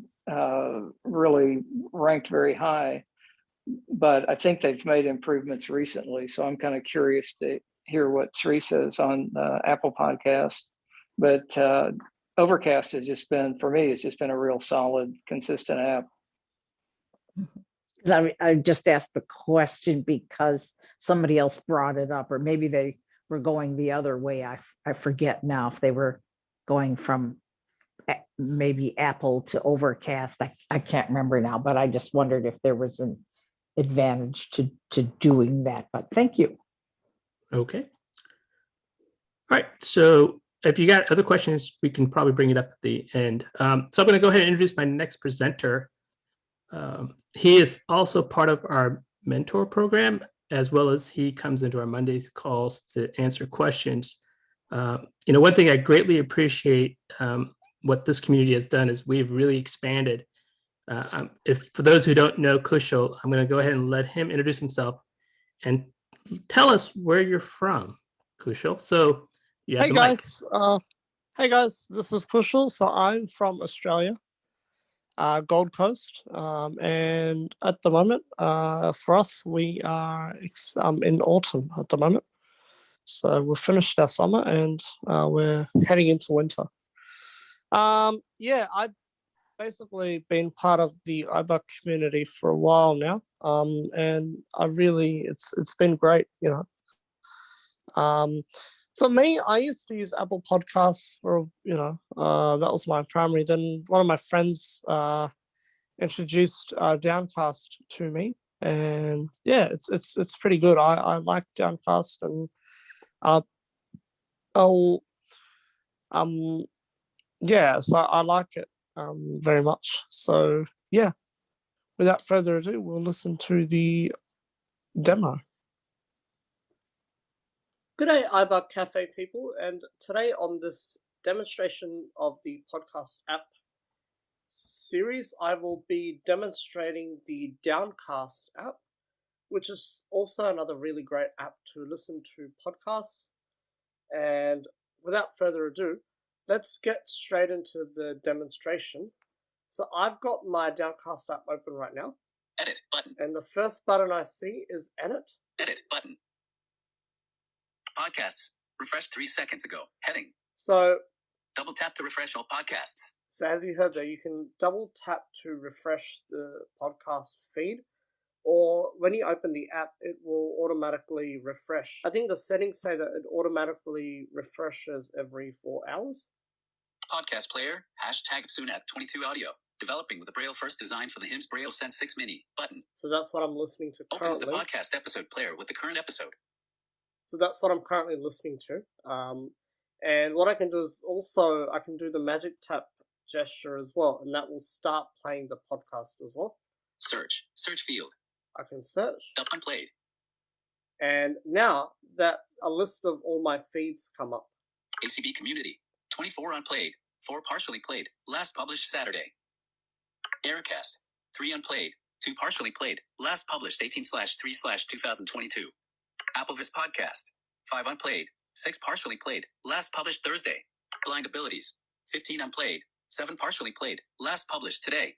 really ranked very high, but I think they've made improvements recently. So I'm kind of curious to hear what Sree says on Apple Podcast. But Overcast has just been, for me, it's just been a real solid, consistent app. I just asked the question because somebody else brought it up, or maybe they were going the other way. I forget now if they were going from maybe Apple to Overcast. I can't remember now, but I just wondered if there was an advantage to doing that. But thank you. Okay. All right. So if you got other questions, we can probably bring it up at the end. So I'm going to go ahead and introduce my next presenter. He is also part of our mentor program, as well as he comes into our Mondays calls to answer questions. One thing I greatly appreciate what this community has done is we've really expanded. For those who don't know Kushal, I'm going to go ahead and let him introduce himself and tell us where you're from, Kushal. So you have Hey the mic. guys, this is Kushal. So I'm from Australia, Gold Coast, and at the moment, for us, we are in autumn at the moment. So we've finished our summer and we're heading into winter. I've basically been part of the iBUG community for a while now, and it's been great, For me, I used to use Apple Podcasts for, that was my primary. Then one of my friends introduced Downcast to me, and yeah, it's pretty good. I like Downcast, and so I like it very much. So yeah, without further ado, we'll listen to the demo. G'day, iBUG Cafe people, and today on this demonstration of the podcast app series, I will be demonstrating the Downcast app, which is also another really great app to listen to podcasts. And without further ado, let's get straight into the demonstration. So I've got my Downcast app open right now. Edit button. And the first button I see is Edit. Edit button. Podcasts. Refreshed 3 seconds ago. Heading. So double tap to refresh all podcasts. So as you heard there, you can double tap to refresh the podcast feed, or when you open the app, it will automatically refresh. I think the settings say that it automatically refreshes every 4 hours. Podcast player, #SoonApp22 audio. Developing with the Braille first design for the HIMS Braille Sense 6 Mini button. So that's what I'm listening to currently. Opens the podcast episode player with the current episode. So that's what I'm currently listening to. And what I can do is also, I can do the magic tap gesture as well, and that will start playing the podcast as well. Search field. I can search. Unplayed. And now that a list of all my feeds come up. ACB community. 24 unplayed. 4 partially played. Last published Saturday. Aircast. 3 unplayed. 2 partially played. Last published 18/3/2022. Applevis podcast. 5 unplayed. 6 partially played. Last published Thursday. Blind abilities. 15 unplayed. 7 partially played. Last published today.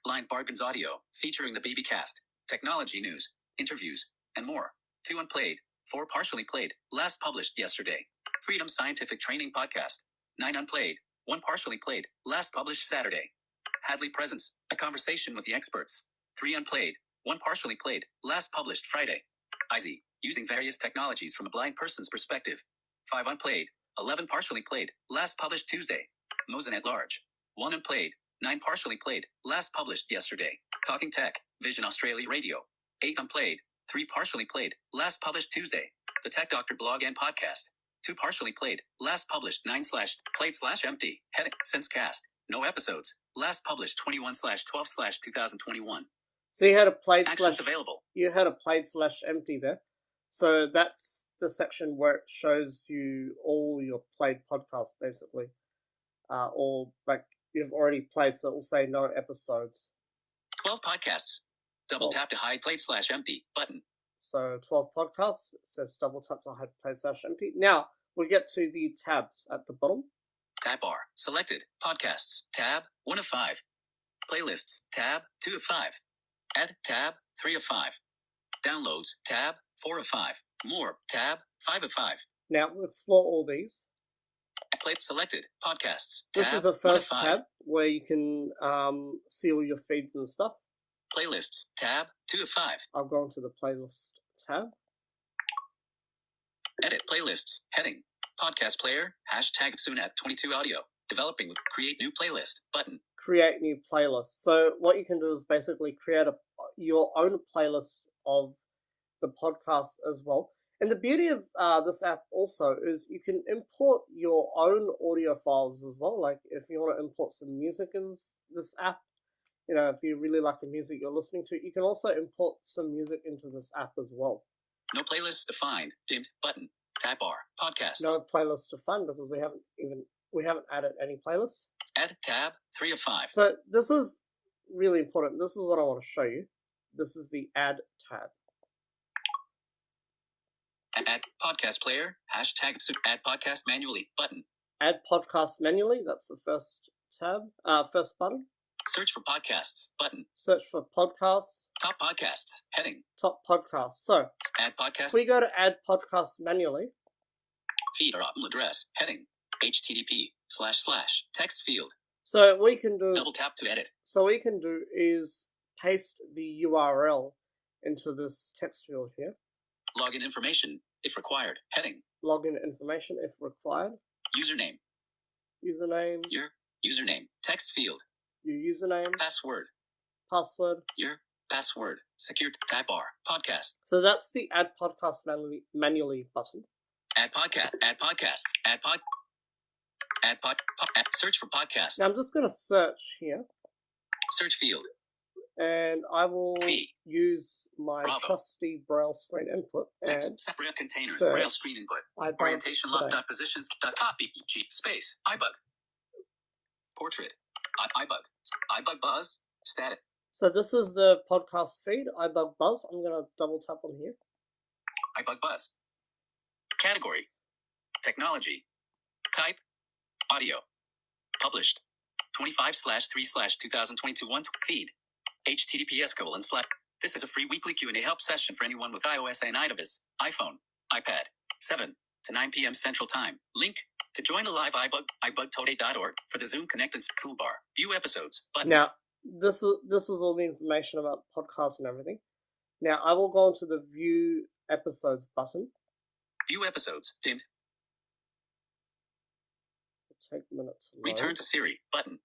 Blind Bargains audio, featuring the BB cast, technology news, interviews, and more. 2 unplayed. 4 partially played. Last published yesterday. Freedom Scientific Training podcast. 9 unplayed. 1 partially played. Last published Saturday. Hadley Presence, a conversation with the experts. 3 unplayed. 1 partially played, last published Friday. IZ, using various technologies from a blind person's perspective. 5 unplayed, 11 partially played, last published Tuesday. Mosen at large. 1 unplayed, 9 partially played, last published yesterday. Talking Tech, Vision Australia Radio. 8 unplayed, 3 partially played, last published Tuesday. The Tech Doctor blog and podcast. 2 partially played, last published 9/played/empty. Heading, since cast, no episodes, last published 21/12/2021. So you had a played Actions slash available. You had a played/empty there. So that's the section where it shows you all your played podcasts, basically. Or like you've already played, so it will say no episodes. 12 podcasts. Double tap to hide played/empty button. So 12 podcasts. It says double tap to hide played/empty. Now we get to the tabs at the bottom. Tab bar. Selected. Podcasts. Tab 1 of 5. Playlists. Tab 2 of 5. Add. Tab 3 of 5. Downloads. Tab 4 of 5. More. Tab 5 of 5. Now we'll explore all these. Played. Selected. Podcasts. This Tab is the 1 of first 5. tab where you can see all your feeds and stuff. Playlists. Tab 2 of 5. I'll go into the playlist tab. Edit playlists. Heading. Podcast player. Hashtag Sunat22 audio. Developing with create new playlist button. Create new playlist. So what you can do is basically create your own playlist of the podcast as well. And the beauty of this app also is you can import your own audio files as well. Like if you want to import some music in this app, you know, if you really like the music you're listening to, you can also import some music into this app as well. No playlists defined. Dimmed button. Tab bar. Podcasts. No playlists defined because we haven't added any playlists. Add tab 3 of 5. So this is really important. This is what I want to show you. This is the add tab. Add podcast player. Hashtag add podcast manually button. Add podcast manually. That's the first tab. First button. Search for podcasts button. Search for podcasts. Top podcasts. Heading. Top podcasts. So add podcast. If we go to add podcast manually. Feed or address. Heading. HTTP// text field. So we can do double tap to edit. So what we can do is paste the URL into this text field here. Login information if required. Heading. Login information if required. Username. Username. Your username. Text field. Your username. Password. Password. Your password. Secure tab bar. Podcast. So that's the add podcast manually button. Add podcast. Add podcasts. Add search for podcast. Now I'm just going to search here. Search field. And I will use my trusty Braille screen input. Text separate containers. Search. Braille screen input. iBUG Orientation lock today. dot positions dot copy G space iBUG. Portrait. iBUG. iBUG buzz. Static. So this is the podcast feed, iBUG Buzz. I'm going to double tap on here. iBUG buzz. Category. Technology. Type. Audio. Published. 25/3/2022 feed. HTTPS:// This is a free weekly Q&A help session for anyone with iOS and iDevice, iPhone, iPad. 7 to 9 p.m. Central Time. Link to join the live iBUG, iBUGtoday.org for the Zoom Connect toolbar. View episodes button. Now, this is all the information about podcasts and everything. Now, I will go into the View Episodes button. View episodes. Dimmed. It'll take a minute to load. Return to Siri button.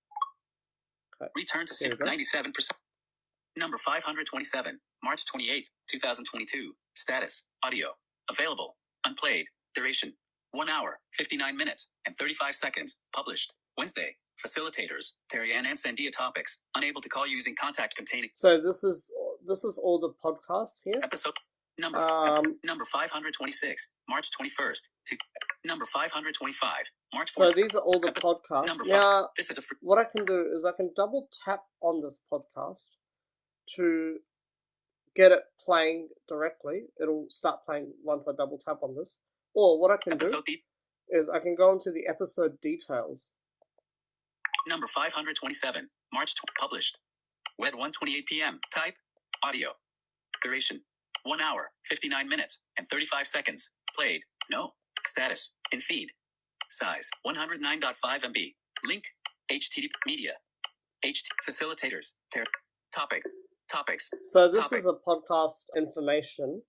Okay. Return to Siri. 97%. Number 527. March 28th, 2022. Status. Audio. Available. Unplayed. Duration. 1 hour, 59 minutes, and 35 seconds. Published. Wednesday. Facilitators. Terry-Ann and Sandia topics. Unable to call using contact containing. So this is all the podcasts here. Episode. Number 526. March 21st. Number 525. March 4th. So these are all the podcasts. Number 5. Now, This is a free. what I can do is I can double tap on this podcast to get it playing directly. It'll start playing once I double tap on this. Or what I can Episode do is I can go into the episode details. Number 527. March published. Wed 1:28 p.m. Type. Audio. Duration. 1 hour, 59 minutes, and 35 seconds. Played. No. Status. In feed. Size. 109.5 MB. Link. HTTP. Media. Facilitators. Topic. Topics. So this Topic. is a podcast information.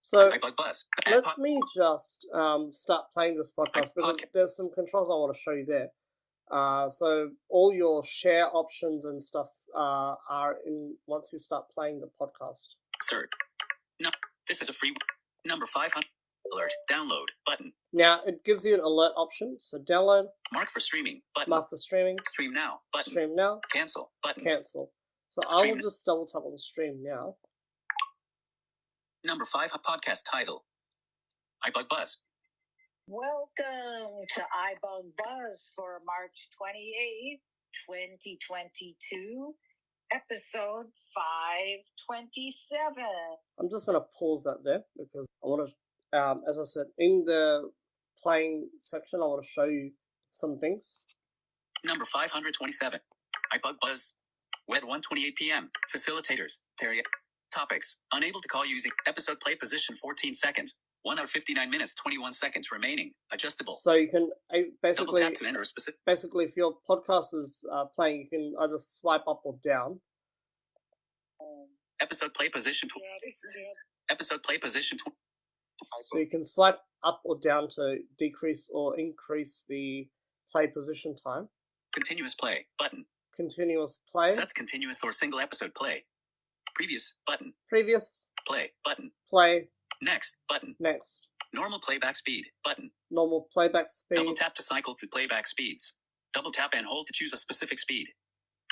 So iBUG Buzz. let me just start playing this podcast because there's some controls I want to show you there. So all your share options and stuff are in once you start playing the podcast. Search. No, this is a free number 500. Alert. Download button. Now it gives you an alert option. So download. Mark for streaming button. Mark for streaming. Stream now button. Stream now. Cancel button. Cancel. So I Stream. will just double tap on stream now. Number 5 podcast title. iBUG Buzz. Welcome to iBUG Buzz for March 28th, 2022, episode 527. I'm just going to pause that there because I want to, as I said, in the playing section, I want to show you some things. Number 527. iBUG Buzz. Wed 1:28 p.m. Facilitators. Terry. Topics. Unable to call using episode play position 14 seconds. 1 hour 59 minutes 21 seconds remaining. Adjustable. So you can Double basically tap to enter a specific. Basically, if your podcast is playing, you can either swipe up or down. Episode play position. Episode play position. So you can swipe up or down to decrease or increase the play position time. Continuous play button. Continuous play. Sets continuous or single episode play. Previous button. Previous. Play button. Play. Next button. Next. Normal playback speed button. Normal playback speed. Double tap to cycle through playback speeds. Double tap and hold to choose a specific speed.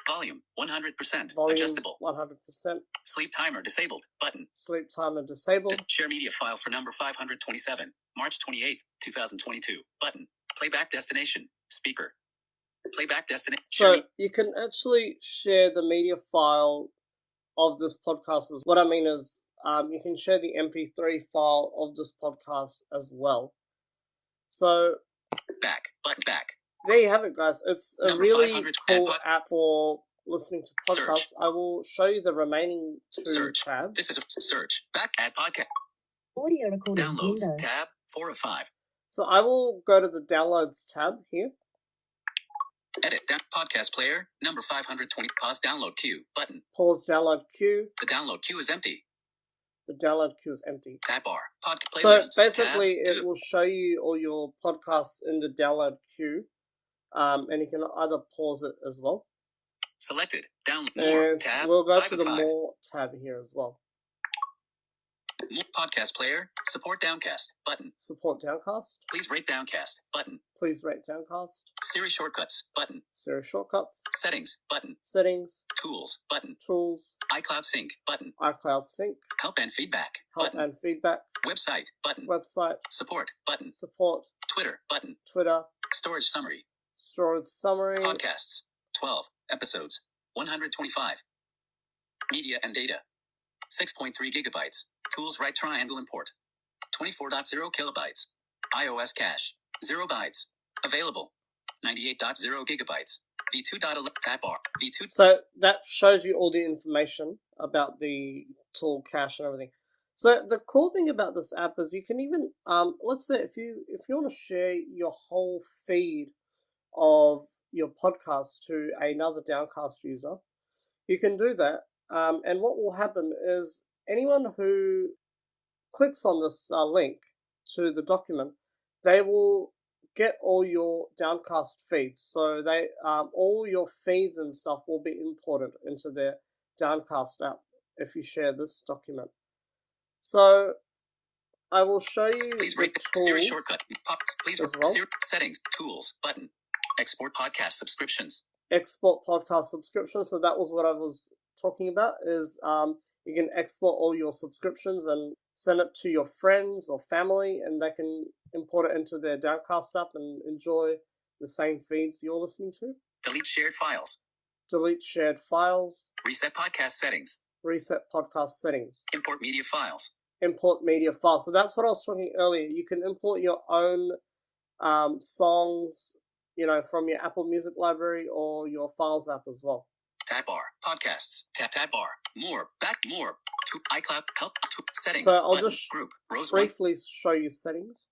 Volume 100%. Volume Adjustable. 100%. Sleep timer disabled button. Sleep timer disabled. Share media file for number 527. March 28th, 2022 button. Playback destination. Speaker. Playback destination. So you can actually share the media file of this podcast. What I mean is you can share the MP3 file of this podcast as well. So back. There you have it, guys. It's a Number really 500 cool app for listening to podcasts. Search. I will show you the remaining two Search. tabs. This is a search. Back add podcast. Audio recording Downloads window. tab 4 of 5. So I will go to the downloads tab here. Edit down podcast player number 520. Pause download queue button. Pause download queue. The download queue is empty. The download queue is empty. Tab bar. Pod So playlists. basically, tab it will show you all your podcasts in the download queue, and you can either pause it as well. Selected. Down more And tab. we'll go 5 to of the 5. more tab here as well. More podcast player. Support Downcast button. Support Downcast. Please rate Downcast button. Please rate Downcast. Siri shortcuts button. Siri shortcuts. Settings button. Settings. Tools button. Tools. iCloud sync button. iCloud sync. Help and feedback Help button. and feedback. Website button. Website. Support button. Support. Twitter button. Twitter. Storage summary. Storage summary. Podcasts 12 episodes 125. Media and data 6.3 gigabytes. Tools right triangle import 24.0 kilobytes. iOS cache 0 bytes. Available 98.0 gigabytes. V2.11 tab bar. V2. So that shows you all the information about the tool cache and everything. So the cool thing about this app is you can even let's say if you want to share your whole feed of your podcast to another Downcast user, you can do that. And what will happen is anyone who clicks on this link to the document, they will get all your Downcast feeds. So they all your feeds and stuff will be imported into their Downcast app if you share this document. So I will show you Please the rate tools Siri shortcut. Please as well. Siri settings tools button. Export podcast subscriptions. Export podcast subscriptions. So that was what I was talking about. Is you can export all your subscriptions and send it to your friends or family, and they can import it into their Downcast app and enjoy the same feeds you're listening to. Delete shared files. Delete shared files. Reset podcast settings. Reset podcast settings. Import media files. Import media files. So that's what I was talking earlier. You can import your own songs, from your Apple Music library or your Files app as well. Tab bar. Podcasts. Tab bar. More. Back. More. To iCloud. Help. To settings. So I'll button, just group. Rose 1. briefly show you settings.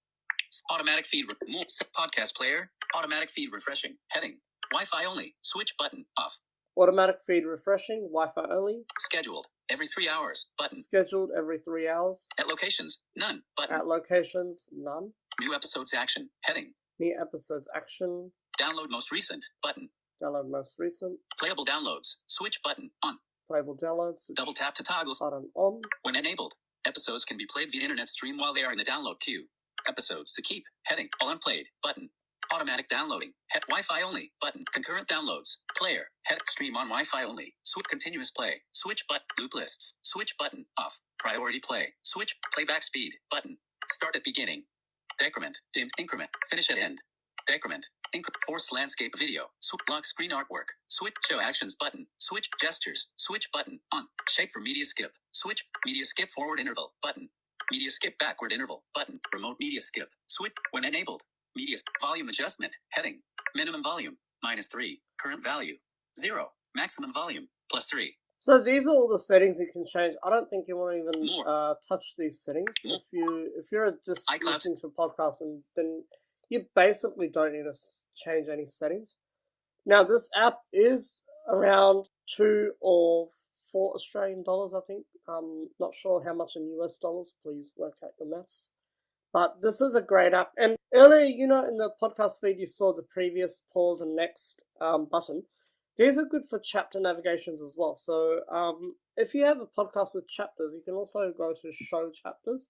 Automatic feed. More. Podcast player. Automatic feed refreshing. Heading. Wi-Fi only. Switch button. Off. Automatic feed refreshing, Wi-Fi only. Scheduled every 3 hours button. Scheduled every 3 hours. At locations, none button. At locations, none. New episodes action heading. New episodes action. Download most recent button. Download most recent. Playable downloads. Switch button on. Playable downloads. Double tap to toggle button on. When enabled, episodes can be played via internet stream while they are in the download queue. Episodes to keep heading. All unplayed button. Automatic downloading. Wi-Fi only button. Concurrent downloads. Player. Stream on Wi-Fi only. Switch continuous play. Switch button. Loop lists. Switch button off. Priority play. Switch playback speed button. Start at beginning. Decrement. Dimmed increment. Finish at end. Decrement. Force landscape video. Lock screen artwork. Switch show actions button. Switch gestures. Switch button on. Shake for media skip. Switch media skip forward interval button. Media skip backward interval button. Remote media skip. Switch when enabled. Media volume adjustment heading. Minimum volume -3. Current value 0. Maximum volume +3. So these are all the settings you can change. I don't think you want to even touch these settings. If you're just listening to a podcast, and then you basically don't need to change any settings. Now this app is around $2 or $4 Australian dollars, I think. Not sure how much in US dollars. Please work out your maths. But this is a great app. And earlier, in the podcast feed, you saw the previous, pause, and next button. These are good for chapter navigations as well. So if you have a podcast with chapters, you can also go to show chapters,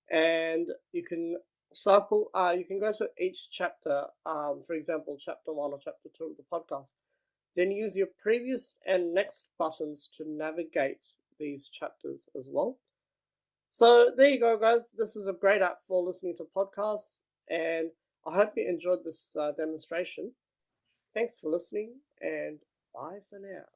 and you can circle. You can go to each chapter. For example, chapter 1 or chapter 2 of the podcast. Then use your previous and next buttons to navigate these chapters as well. So there you go, guys. This is a great app for listening to podcasts, and I hope you enjoyed this demonstration. Thanks for listening, and bye for now.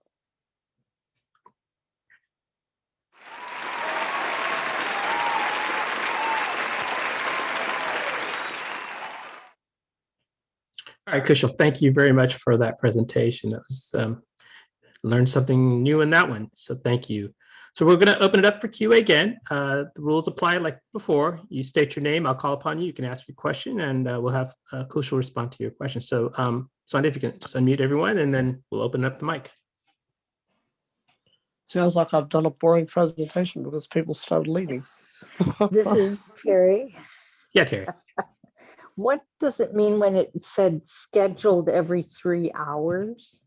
All right, Kushal, thank you very much for that presentation. That was learned something new in that one. So thank you. So we're going to open it up for QA again. The rules apply like before. You state your name, I'll call upon you. You can ask your question, and we'll have Kushal respond to your question. So Sandy, if you can just unmute everyone, and then we'll open up the mic. Sounds like I've done a boring presentation because people started leaving. This is Terry. Yeah, Terry. What does it mean when it said scheduled every 3 hours?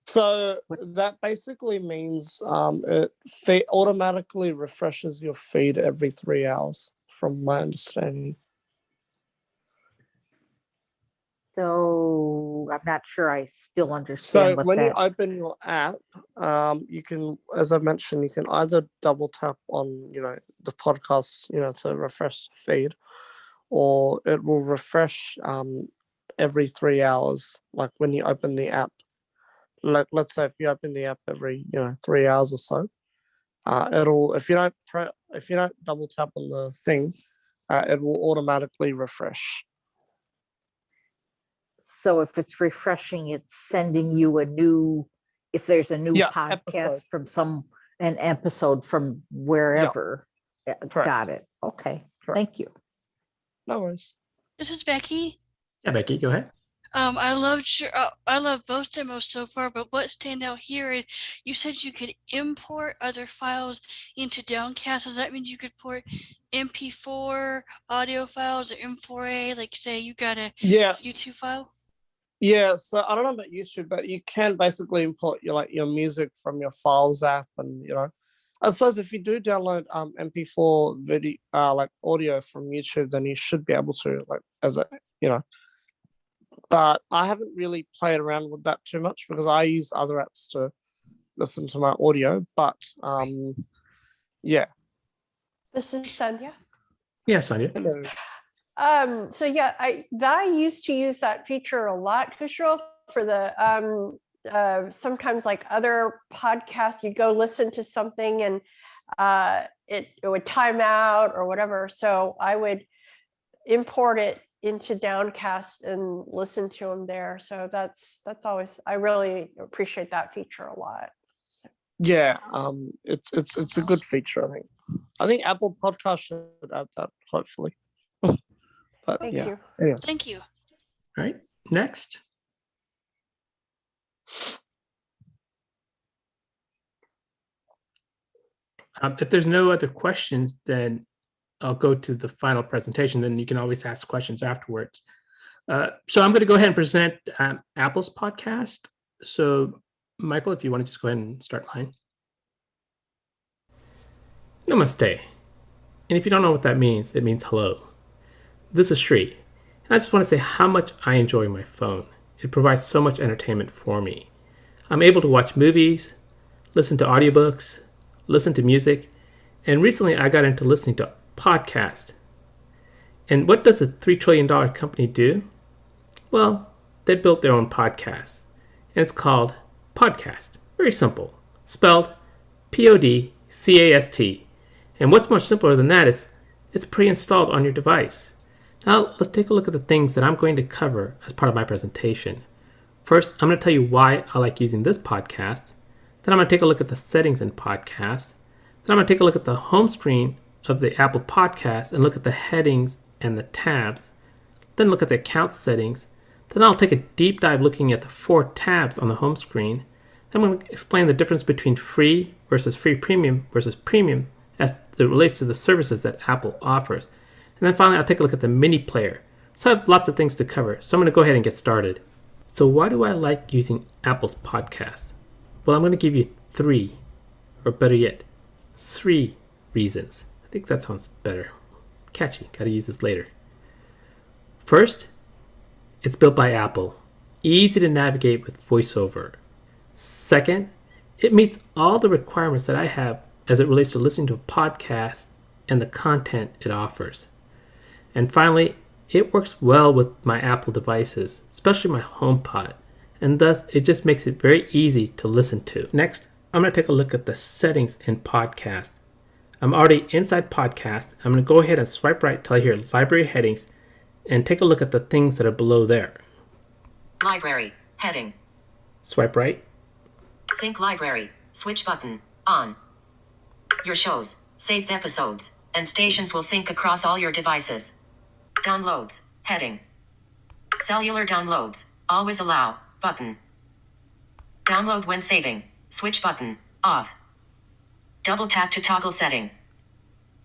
So that basically means it automatically refreshes your feed every 3 hours, from my understanding. So I'm not sure I still understand So what when that. you open your app, you can, as I mentioned, you can either double tap on, the podcast, to refresh the feed, or it will refresh every 3 hours, like when you open the app. Let's say if you open the app every 3 hours or so, it'll if you don't double tap on the thing, it will automatically refresh. So if it's refreshing, it's sending you if there's a new podcast episode. an episode from wherever. Correct. Got it. Okay. Correct. Thank you. No worries. This is Becky. Yeah, Becky, go ahead. I love both demos so far, but what stand out here is you said you could import other files into Downcast. Does that mean you could port MP4 audio files or M4A? Like say you got a YouTube file? Yeah, so I don't know about YouTube, but you can basically import your music from your Files app, and I suppose if you do download MP4 video like audio from YouTube, then you should be able to But I haven't really played around with that too much because I use other apps to listen to my audio. But yeah. This is Sandhya. Yeah, Sonia. Hello. So yeah, I used to use that feature a lot, Kushal, for the sometimes like other podcasts, you'd go listen to something and it would time out or whatever. So I would import it into Downcast and listen to them there. So that's always, I really appreciate that feature a lot. So. Yeah, it's a good feature, I think. I think Apple Podcast should add that, hopefully. But Thank yeah. you. Anyway. Thank you. All right, next. If there's no other questions, then I'll go to the final presentation. Then you can always ask questions afterwards. So I'm going to go ahead and present Apple's podcast. So Michael, if you want to just go ahead and start mine. Namaste. And if you don't know what that means, it means hello. This is Sree. And I just want to say how much I enjoy my phone. It provides so much entertainment for me. I'm able to watch movies, listen to audiobooks, listen to music, and recently I got into listening to podcasts. And what does a $3 trillion company do? Well, they built their own podcast, and it's called Podcast. Very simple. Spelled Podcast. And what's more simpler than that is it's pre-installed on your device. Now, let's take a look at the things that I'm going to cover as part of my presentation. First, I'm going to tell you why I like using this podcast. Then I'm going to take a look at the settings in Podcast. Then I'm going to take a look at the home screen of the Apple Podcast and look at the headings and the tabs. Then look at the account settings. Then I'll take a deep dive looking at the 4 tabs on the home screen. Then I'm going to explain the difference between free versus free premium versus premium as it relates to the services that Apple offers. And then finally, I'll take a look at the mini player. So I have lots of things to cover. So I'm going to go ahead and get started. So why do I like using Apple's podcast? Well, I'm going to give you 3, or better yet, 3 reasons. I think that sounds better. Catchy. Got to use this later. First, it's built by Apple. Easy to navigate with VoiceOver. Second, it meets all the requirements that I have as it relates to listening to a podcast and the content it offers. And finally, it works well with my Apple devices, especially my HomePod, and thus it just makes it very easy to listen to. Next, I'm going to take a look at the settings in Podcast. I'm already inside Podcast. I'm going to go ahead and swipe right till I hear Library Headings and take a look at the things that are below there. Library, heading. Swipe right. Sync library, switch button, on. Your shows, saved episodes, and stations will sync across all your devices. Downloads, heading. Cellular downloads, always allow, button. Download when saving, switch button, off. Double tap to toggle setting.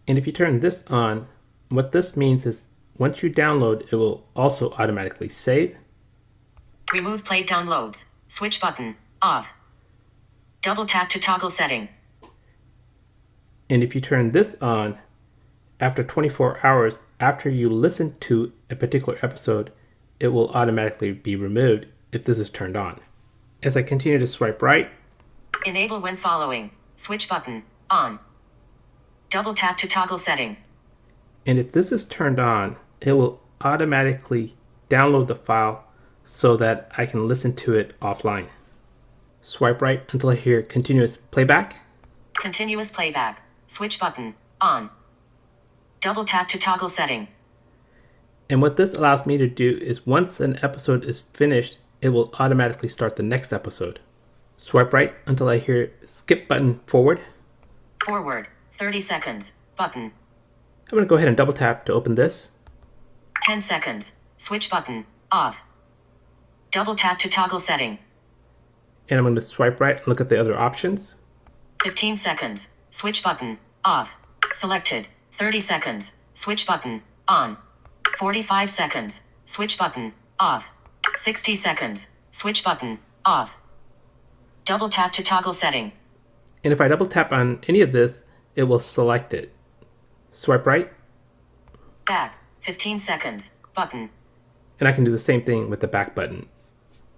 And if you turn this on, what this means is once you download, it will also automatically save. Remove played downloads, switch button, off. Double tap to toggle setting. And if you turn this on, after 24 hours after you listen to a particular episode, it will automatically be removed if this is turned on. As I continue to swipe right. Enable when following, switch button, on. Double tap to toggle setting. And if this is turned on, it will automatically download the file so that I can listen to it offline. Swipe right until I hear continuous playback. Continuous playback, switch button, on. Double tap to toggle setting. And what this allows me to do is once an episode is finished, it will automatically start the next episode. Swipe right until I hear skip button forward. Forward, 30 seconds, button. I'm going to go ahead and double tap to open this. 10 seconds, switch button, off. Double tap to toggle setting. And I'm going to swipe right and look at the other options. 15 seconds, switch button, off. Selected, 30 seconds, switch button, on. 45 seconds, switch button, off. 60 seconds, switch button, off. Double tap to toggle setting. And if I double tap on any of this, it will select it. Swipe right. Back, 15 seconds, button. And I can do the same thing with the back button.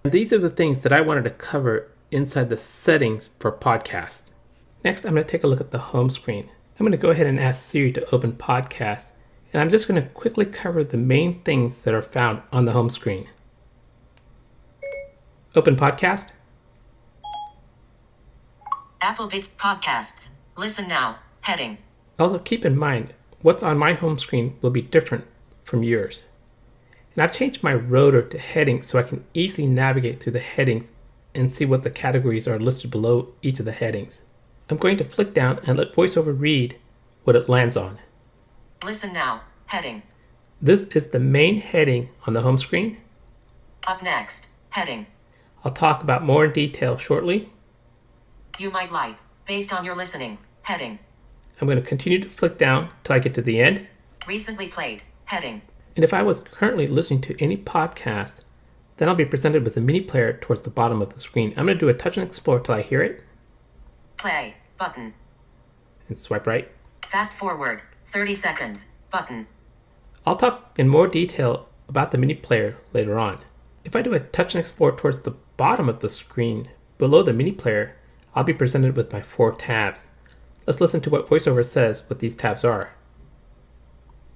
And these are the things that I wanted to cover inside the settings for podcast. Next, I'm going to take a look at the home screen. I'm going to go ahead and ask Siri to open Podcast, and I'm just going to quickly cover the main things that are found on the home screen. Open Podcast. Apple Beats Podcasts. Listen now, heading. Also keep in mind, what's on my home screen will be different from yours. And I've changed my rotor to headings so I can easily navigate through the headings and see what the categories are listed below each of the headings. I'm going to flick down and let VoiceOver read what it lands on. Listen now, heading. This is the main heading on the home screen. Up next, heading. I'll talk about more in detail shortly. You might like, based on your listening, heading. I'm going to continue to flick down till I get to the end. Recently played. Heading. And if I was currently listening to any podcast, then I'll be presented with a mini player towards the bottom of the screen. I'm going to do a touch and explore till I hear it. Play. Button. And swipe right. Fast forward. 30 seconds. Button. I'll talk in more detail about the mini player later on. If I do a touch and explore towards the bottom of the screen below the mini player, I'll be presented with my 4 tabs. Let's listen to what VoiceOver says what these tabs are.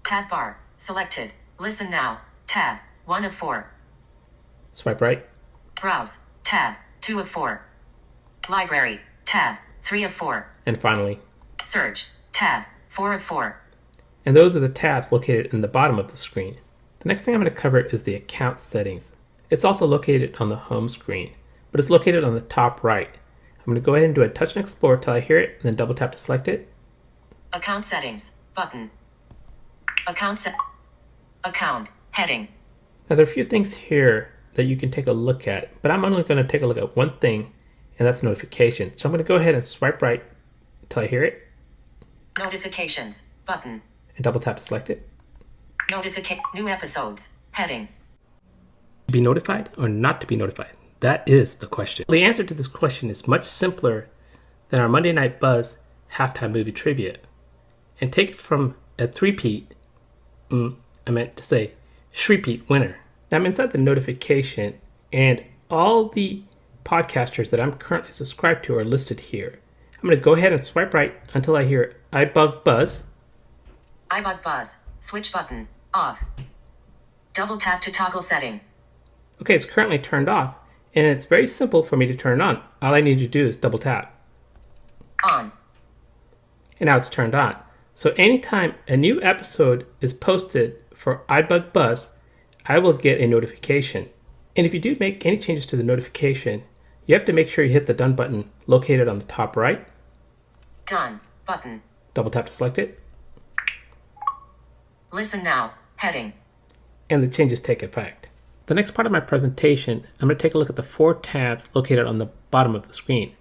Tab bar. Selected. Listen now. Tab. 1 of 4. Swipe right. Browse. Tab. 2 of 4. Library. Tab. 3 of 4. And finally, Search. Tab. 4 of 4. And those are the tabs located in the bottom of the screen. The next thing I'm going to cover is the account settings. It's also located on the home screen, but it's located on the top right. I'm going to go ahead and do a touch and explore till I hear it, and then double tap to select it. Account settings. Button. Account heading. Now there are a few things here that you can take a look at, but I'm only going to take a look at one thing, and that's notification. So I'm going to go ahead and swipe right till I hear it. Notifications. Button. And double tap to select it. New episodes. Heading. To be notified or not to be notified? That is the question. The answer to this question is much simpler than our Monday Night Buzz halftime movie trivia. And take it from a three-peat, I meant to say Sree winner. Now I'm inside the notification, and all the podcasters that I'm currently subscribed to are listed here. I'm going to go ahead and swipe right until I hear iBUG Buzz. iBUG Buzz. Switch button. Off. Double tap to toggle setting. Okay, it's currently turned off, and it's very simple for me to turn it on. All I need to do is double tap. On. And now it's turned on. So anytime a new episode is posted for iBUG Buzz, I will get a notification. And if you do make any changes to the notification, you have to make sure you hit the done button located on the top right. Done button. Double tap to select it. Listen now. Heading. And the changes take effect. The next part of my presentation, I'm going to take a look at the 4 tabs located on the bottom of the screen.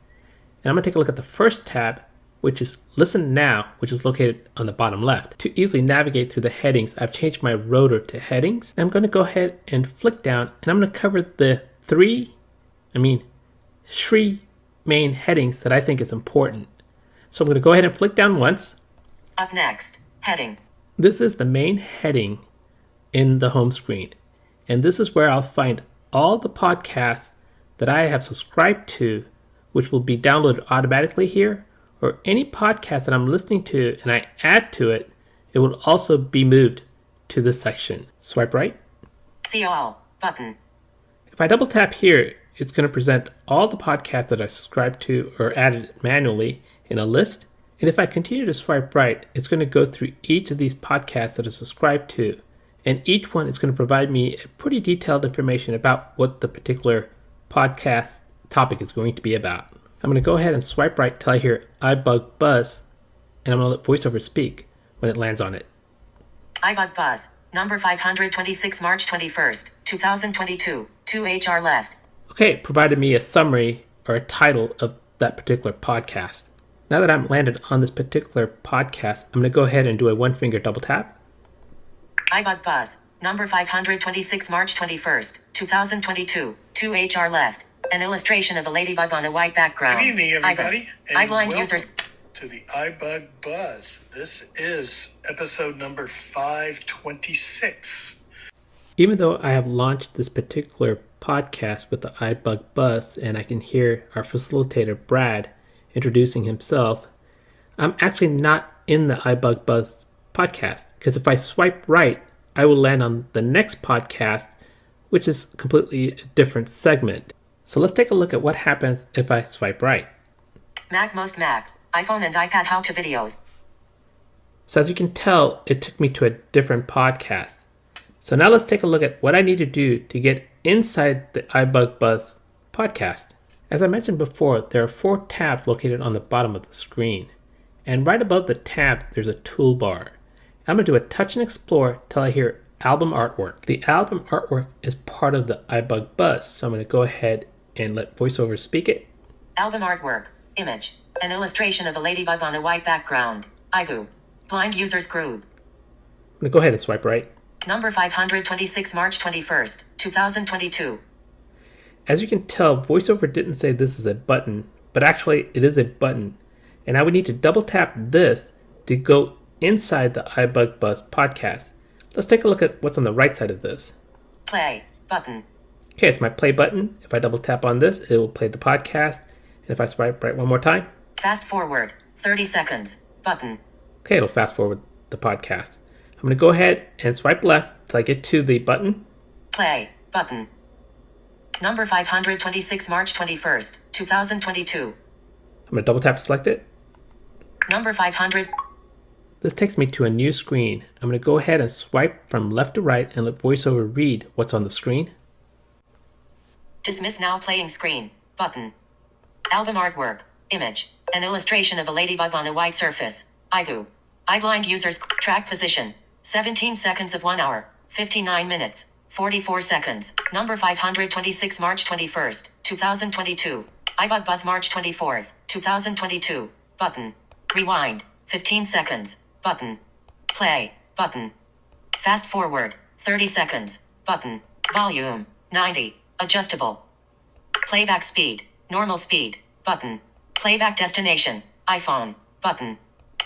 And I'm going to take a look at the first tab, which is Listen Now, which is located on the bottom left. To easily navigate through the headings, I've changed my rotor to headings. I'm going to go ahead and flick down, and I'm going to cover the Sree main headings that I think is important. So I'm going to go ahead and flick down once. Up next. Heading. This is the main heading in the home screen. And this is where I'll find all the podcasts that I have subscribed to, which will be downloaded automatically here, or any podcast that I'm listening to and I add to it, it will also be moved to this section. Swipe right. See all button. If I double tap here, it's going to present all the podcasts that I subscribed to or added manually in a list. And if I continue to swipe right, it's going to go through each of these podcasts that I subscribed to. And each one is going to provide me a pretty detailed information about what the particular podcast topic is going to be about. I'm going to go ahead and swipe right till I hear iBUG Buzz, and I'm going to let VoiceOver speak when it lands on it. iBUG Buzz, number 526, March 21st, 2022, 2 HR left. Okay, it provided me a summary or a title of that particular podcast. Now that I'm landed on this particular podcast, I'm going to go ahead and do a one-finger double tap. iBUG Buzz, number 526, March 21st, 2022, 2 HR left. An illustration of a ladybug on a white background. Good evening, everybody, and iBlind welcome users to the iBUG Buzz. This is episode number 526. Even though I have launched this particular podcast with the iBUG Buzz, and I can hear our facilitator, Brad, introducing himself, I'm actually not in the iBUG Buzz podcast, because if I swipe right, I will land on the next podcast, which is completely a different segment. So let's take a look at what happens if I swipe right. Mac, most Mac, iPhone and iPad how-to videos. So as you can tell, it took me to a different podcast. So now let's take a look at what I need to do to get inside the iBUG Buzz podcast. As I mentioned before, there are 4 tabs located on the bottom of the screen. And right above the tab, there's a toolbar. I'm going to do a touch and explore till I hear album artwork. The album artwork is part of the iBUG Buzz, so I'm going to go ahead and let VoiceOver speak it. Album artwork, image, an illustration of a ladybug on a white background. iBUG. Blind users group. I'm going to go ahead and swipe right. Number 526, March 21st, 2022. As you can tell, VoiceOver didn't say this is a button, but actually it is a button. And now we need to double tap this to go inside the iBUG Buzz podcast. Let's take a look at what's on the right side of this. Play button. Okay, it's my play button. If I double tap on this, it will play the podcast. And if I swipe right one more time. Fast forward 30 seconds button. Okay, it'll fast forward the podcast. I'm going to go ahead and swipe left till I get to the button. Play button. Number 526, March 21st, 2022. I'm going to double tap to select it. Number 500. This takes me to a new screen. I'm going to go ahead and swipe from left to right and let VoiceOver read what's on the screen. Dismiss now playing screen button. Album artwork, image, an illustration of a ladybug on a white surface. iBUG. iBlind users track position. 17 seconds of 1 hour, 59 minutes, 44 seconds. Number 526, March 21st, 2022. iBUG Buzz March 24th, 2022. Button. Rewind. 15 seconds. Button. Play. Button. Fast forward. 30 seconds. Button. Volume. 90. Adjustable. Playback speed. Normal speed. Button. Playback destination. iPhone. Button.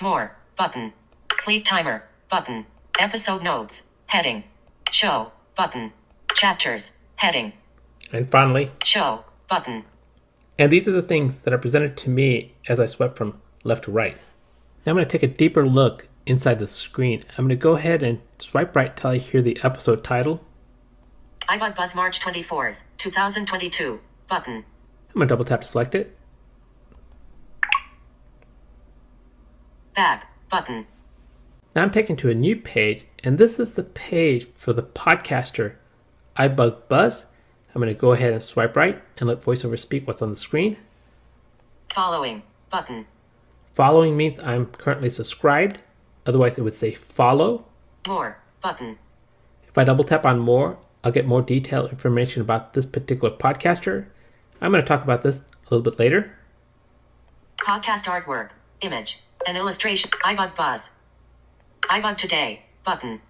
More. Button. Sleep timer. Button. Episode notes. Heading. Show. Button. Chapters. Heading. And finally, Show. Button. and these are the things that are presented to me as I swipe from left to right. Now I'm going to take a deeper look inside the screen. I'm going to go ahead and swipe right till I hear the episode title. iBUG Buzz March 24th, 2022. Button. I'm going to double tap to select it. Back. Button. Now I'm taken to a new page, and this is the page for the podcaster iBUG Buzz. I'm going to go ahead and swipe right and let VoiceOver speak what's on the screen. Following. Button. Following means I'm currently subscribed. Otherwise, it would say follow. More. Button. If I double tap on more, I'll get more detailed information about this particular podcaster. I'm going to talk about this a little bit later. Podcast artwork. Image. An illustration. iBUG Buzz. iBUG Today. Button.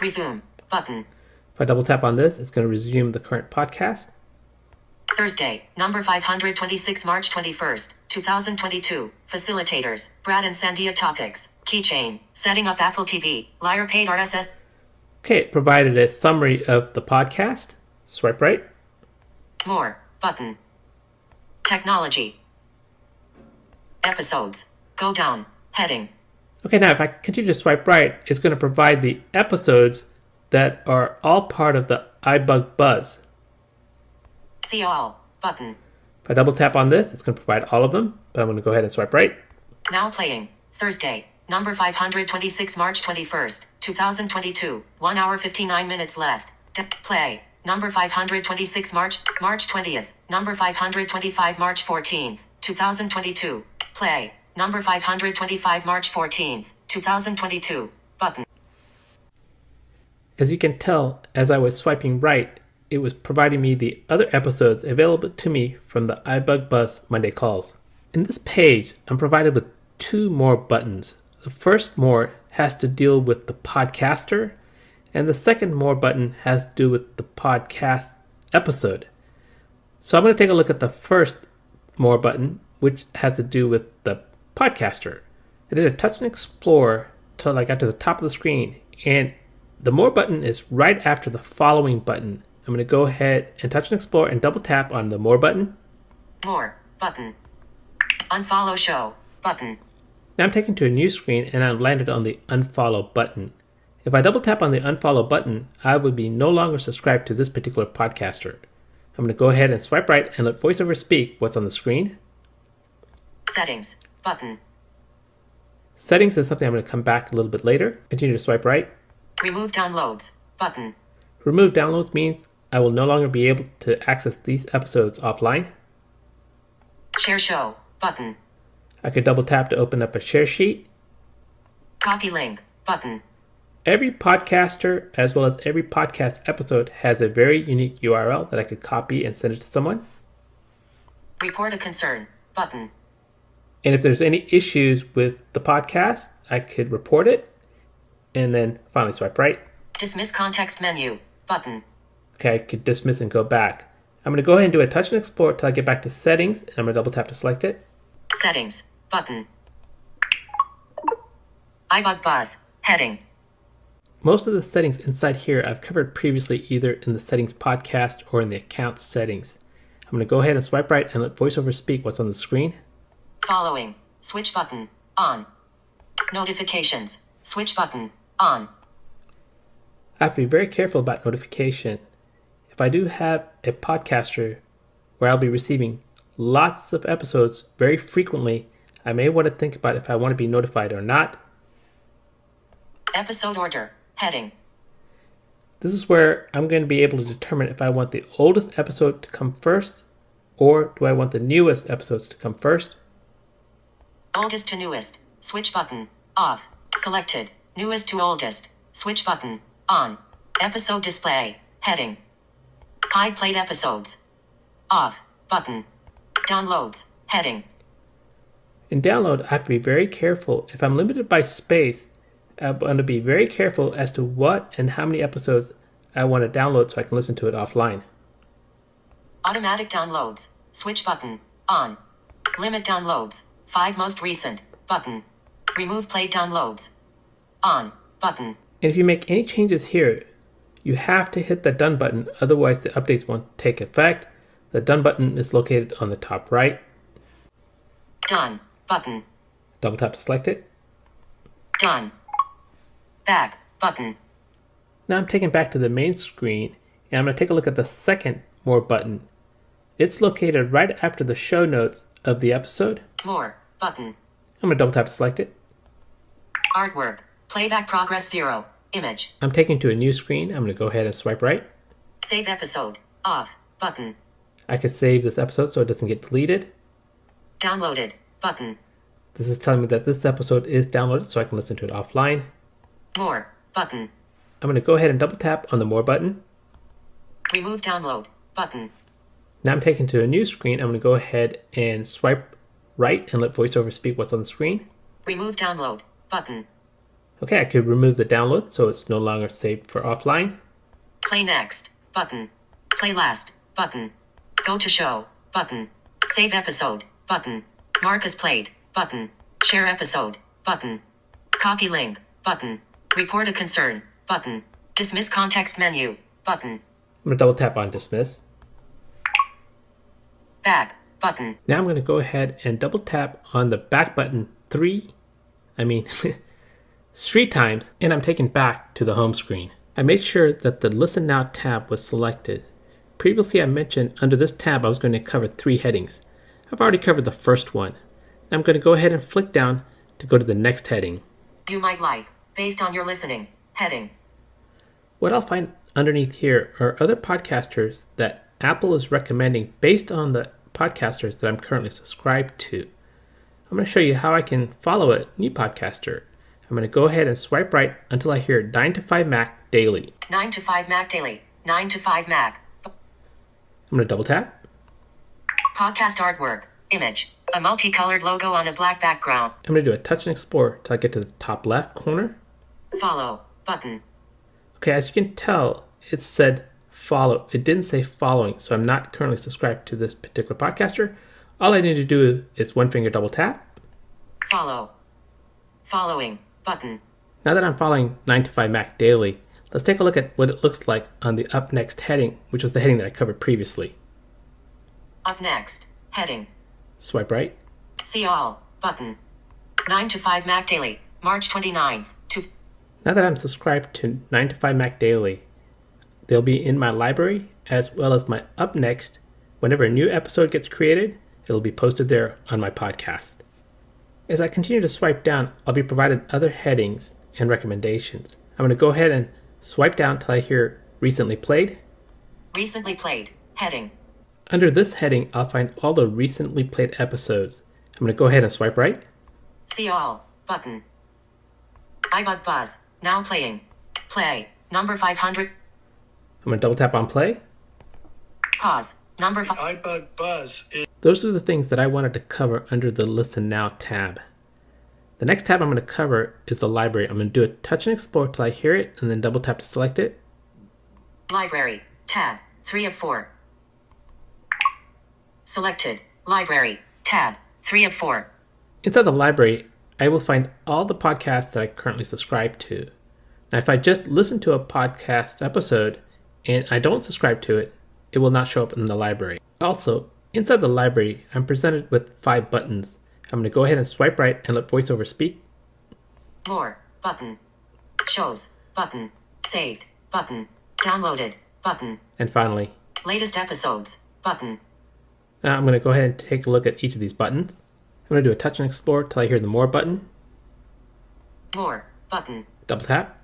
Resume. Button. If I double tap on this, it's going to resume the current podcast. Thursday, number 526, March 21st, 2022. Facilitators, Brad and Sandia topics. Keychain, setting up Apple TV, Lyre paid RSS. Okay, it provided a summary of the podcast. Swipe right. More. Button. Technology. Episodes. Go down. Heading. Okay, now if I continue to swipe right, it's going to provide the episodes that are all part of the iBUG Buzz. See all. Button. If I double tap on this, it's going to provide all of them, but I'm going to go ahead and swipe right. Now playing. Thursday, number 526, March 21st, 2022. 1 hour 59 minutes left. Play. Number 526, March 20th. Number 525, March 14th, 2022. Play. Number 525, March 14th, 2022. Button. As you can tell, as I was swiping right, it was providing me the other episodes available to me from the iBUG Buzz Monday calls. In this page, I'm provided with 2 more buttons. The first more has to deal with the podcaster, and the second more button has to do with the podcast episode. So I'm going to take a look at the first more button, which has to do with the podcaster. I did a touch and explore till I got to the top of the screen, and the more button is right after the following button. I'm going to go ahead and touch and explore and double tap on the more button. More. Button. Unfollow show. Button. Now I'm taken to a new screen and I'm landed on the unfollow button. If I double tap on the unfollow button, I would be no longer subscribed to this particular podcaster. I'm going to go ahead and swipe right and let VoiceOver speak what's on the screen. Settings. Button. Settings is something I'm going to come back a little bit later. Continue to swipe right. Remove downloads. Button. Remove downloads means I will no longer be able to access these episodes offline. Share show. Button. I could double tap to open up a share sheet. Copy link. Button. Every podcaster, as well as every podcast episode, has a very unique URL that I could copy and send it to someone. Report a concern. Button. And if there's any issues with the podcast, I could report it and then finally swipe right. Dismiss context menu button. Okay, I could dismiss and go back. I'm going to go ahead and do a touch and explore till I get back to settings, and I'm going to double tap to select it. Settings button. iBUG Buzz heading. Most of the settings inside here I've covered previously either in the settings podcast or in the account settings. I'm going to go ahead and swipe right and let VoiceOver speak what's on the screen. Following. Switch button. On. Notifications. Switch button. On. I have to be very careful about notification. If I do have a podcaster where I'll be receiving lots of episodes very frequently, I may want to think about if I want to be notified or not. Episode order. Heading. This is where I'm going to be able to determine if I want the oldest episode to come first or do I want the newest episodes to come first. Oldest to newest. Switch button. Off. Selected. Newest to oldest. Switch button. On. Episode display. Heading. Hide played episodes. Off. Button. Downloads. Heading. In download, I have to be very careful. If I'm limited by space, I'm going to be very careful as to what and how many episodes I want to download so I can listen to it offline. Automatic downloads. Switch button. On. Limit downloads. 5 most recent. Button. Remove played downloads. On. Button. And if you make any changes here, you have to hit the done button, otherwise the updates won't take effect. The done button is located on the top right. Done. Button. Double tap to select it. Done. Back. Button. Now I'm taken back to the main screen and I'm going to take a look at the second More button. It's located right after the show notes of the episode. More. Button. I'm going to double tap to select it. Artwork. Playback progress 0. Image. I'm taken to a new screen. I'm going to go ahead and swipe right. Save episode. Off. Button. I could save this episode so it doesn't get deleted. Downloaded. Button. This is telling me that this episode is downloaded so I can listen to it offline. More. Button. I'm going to go ahead and double tap on the More button. Remove download. Button. Now I'm taken to a new screen. I'm going to go ahead and swipe right and let VoiceOver speak what's on the screen. Remove download. Button. Okay, I could remove the download so it's no longer saved for offline. Play next. Button. Play last. Button. Go to show. Button. Save episode. Button. Mark as played. Button. Share episode. Button. Copy link. Button. Report a concern. Button. Dismiss context menu. Button. I'm going to double tap on dismiss. Back. Button. Now I'm going to go ahead and double tap on the back button 3 times, and I'm taken back to the home screen. I made sure that the Listen Now tab was selected. Previously I mentioned under this tab I was going to cover 3 headings. I've already covered the first one. I'm going to go ahead and flick down to go to the next heading. You might like, based on your listening. Heading. What I'll find underneath here are other podcasters that Apple is recommending based on the podcasters that I'm currently subscribed to. I'm going to show you how I can follow a new podcaster. I'm going to go ahead and swipe right until I hear 9 to 5 Mac Daily. 9 to 5 Mac Daily. 9 to 5 Mac. I'm going to double tap. Podcast artwork. Image. A multicolored logo on a black background. I'm going to do a touch and explore till I get to the top left corner. Follow. Button. Okay, as you can tell, it said follow. It didn't say following, so I'm not currently subscribed to this particular podcaster. All I need to do is one finger double tap. Follow. Following. Button. Now that I'm following 9 to 5 Mac Daily, let's take a look at what it looks like on the Up Next heading, which was the heading that I covered previously. Up next. Heading. Swipe right. See all. Button. 9 to 5 Mac Daily. March 29th. Now that I'm subscribed to 9 to 5 Mac Daily, they'll be in my library as well as my Up Next. Whenever a new episode gets created, it'll be posted there on my podcast. As I continue to swipe down, I'll be provided other headings and recommendations. I'm going to go ahead and swipe down till I hear Recently Played. Recently played. Heading. Under this heading, I'll find all the recently played episodes. I'm going to go ahead and swipe right. See all. Button. iBUG Buzz. Now playing. Play. Number 500. I'm going to double tap on play. Pause. Number 5. iBUG Buzz is Those are the things that I wanted to cover under the Listen Now tab. The next tab I'm going to cover is the library. I'm going to do a touch and explore till I hear it and then double tap to select it. Library. Tab. 3 of 4. Selected. Library. Tab. 3 of 4. Inside the library, I will find all the podcasts that I currently subscribe to. Now, if I just listen to a podcast episode and I don't subscribe to it, it will not show up in the library. Also, inside the library, I'm presented with 5 buttons. I'm going to go ahead and swipe right and let VoiceOver speak. More. Button. Shows. Button. Saved. Button. Downloaded. Button. And finally, Latest episodes. Button. now I'm going to go ahead and take a look at each of these buttons. I'm going to do a touch and explore till I hear the More button. More. Button. Double tap.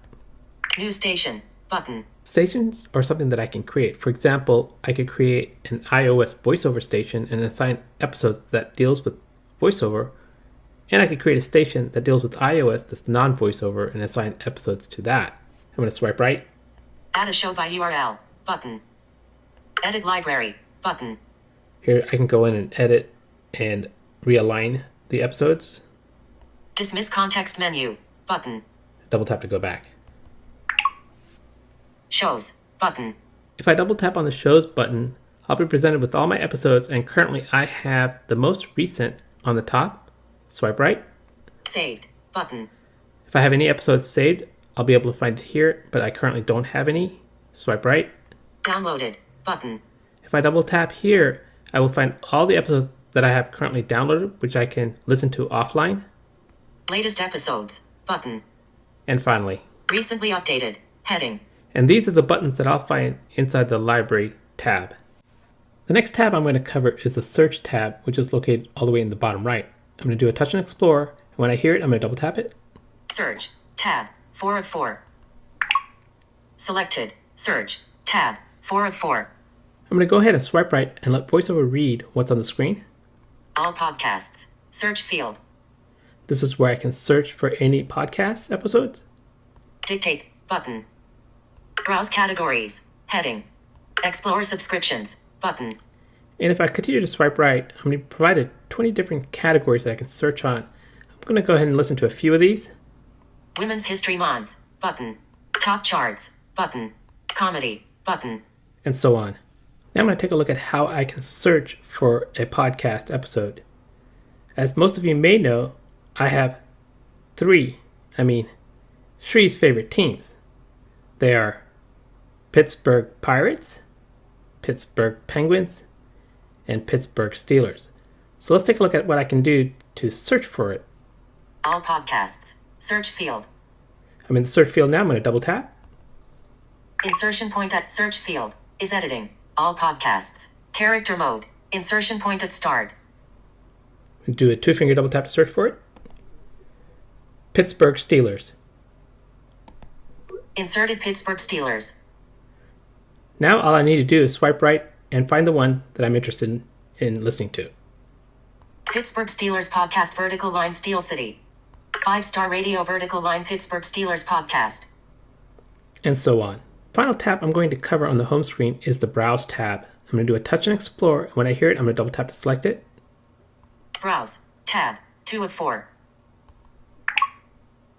New station. Button. Stations are something that I can create. For example, I could create an iOS voiceover station and assign episodes that deals with voiceover, and I could create a station that deals with iOS that's non-voiceover and assign episodes to that. I'm going to swipe right. Add a show by URL. Button. Edit library. Button. Here I can go in and edit and realign the episodes. Dismiss context menu. Button. Double tap to go back. Shows. Button. If I double tap on the Shows button, I'll be presented with all my episodes, and currently I have the most recent on the top. Swipe right. Saved. Button. If I have any episodes saved, I'll be able to find it here, but I currently don't have any. Swipe right. Downloaded. Button. If I double tap here, I will find all the episodes that I have currently downloaded, which I can listen to offline. Latest episodes. Button. And finally, Recently updated. Heading. and these are the buttons that I'll find inside the Library tab. The next tab I'm going to cover is the Search tab, which is located all the way in the bottom right. I'm going to do a touch and explore, and when I hear it, I'm going to double tap it. Search. Tab. 4 of 4. Selected. Search. Tab. 4 of 4. I'm going to go ahead and swipe right and let VoiceOver read what's on the screen. All podcasts. Search field. This is where I can search for any podcast episodes. Dictate. Button. Browse categories. Heading. Explore subscriptions. Button. And if I continue to swipe right, I'm going to be provided 20 different categories that I can search on. I'm going to go ahead and listen to a few of these. Women's History Month. Button. Top charts. Button. Comedy. Button. And so on. Now I'm going to take a look at how I can search for a podcast episode. As most of you may know, I have Shree's favorite teams. They are Pittsburgh Pirates, Pittsburgh Penguins, and Pittsburgh Steelers. So let's take a look at what I can do to search for it. All podcasts. Search field. I'm in the search field now. I'm going to double tap. Insertion point at search field. Is editing. All podcasts. Character mode. Insertion point at start. Do a 2-finger double tap to search for it. Pittsburgh Steelers. Inserted Pittsburgh Steelers. Now all I need to do is swipe right and find the one that I'm interested in listening to. Pittsburgh Steelers podcast vertical line Steel City. 5-star radio vertical line Pittsburgh Steelers podcast. And so on. Final tab I'm going to cover on the home screen is the Browse tab. I'm going to do a touch and explore, and when I hear it, I'm going to double tap to select it. Browse. Tab. 2 of 4.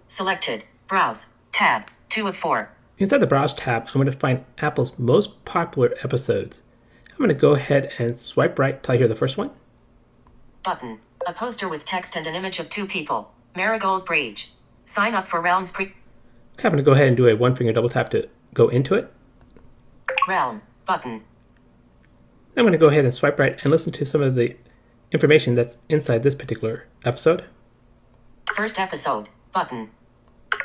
Selected. Browse. Tab. 2 of 4. Inside the Browse tab, I'm going to find Apple's most popular episodes. I'm going to go ahead and swipe right till I hear the first one. Button. A poster with text and an image of 2 people. Marigold Bridge. Sign up for Realms Okay, I'm going to go ahead and do a 1-finger double tap to go into it. Realm. Button. I'm going to go ahead and swipe right and listen to some of the information that's inside this particular episode. First episode. Button.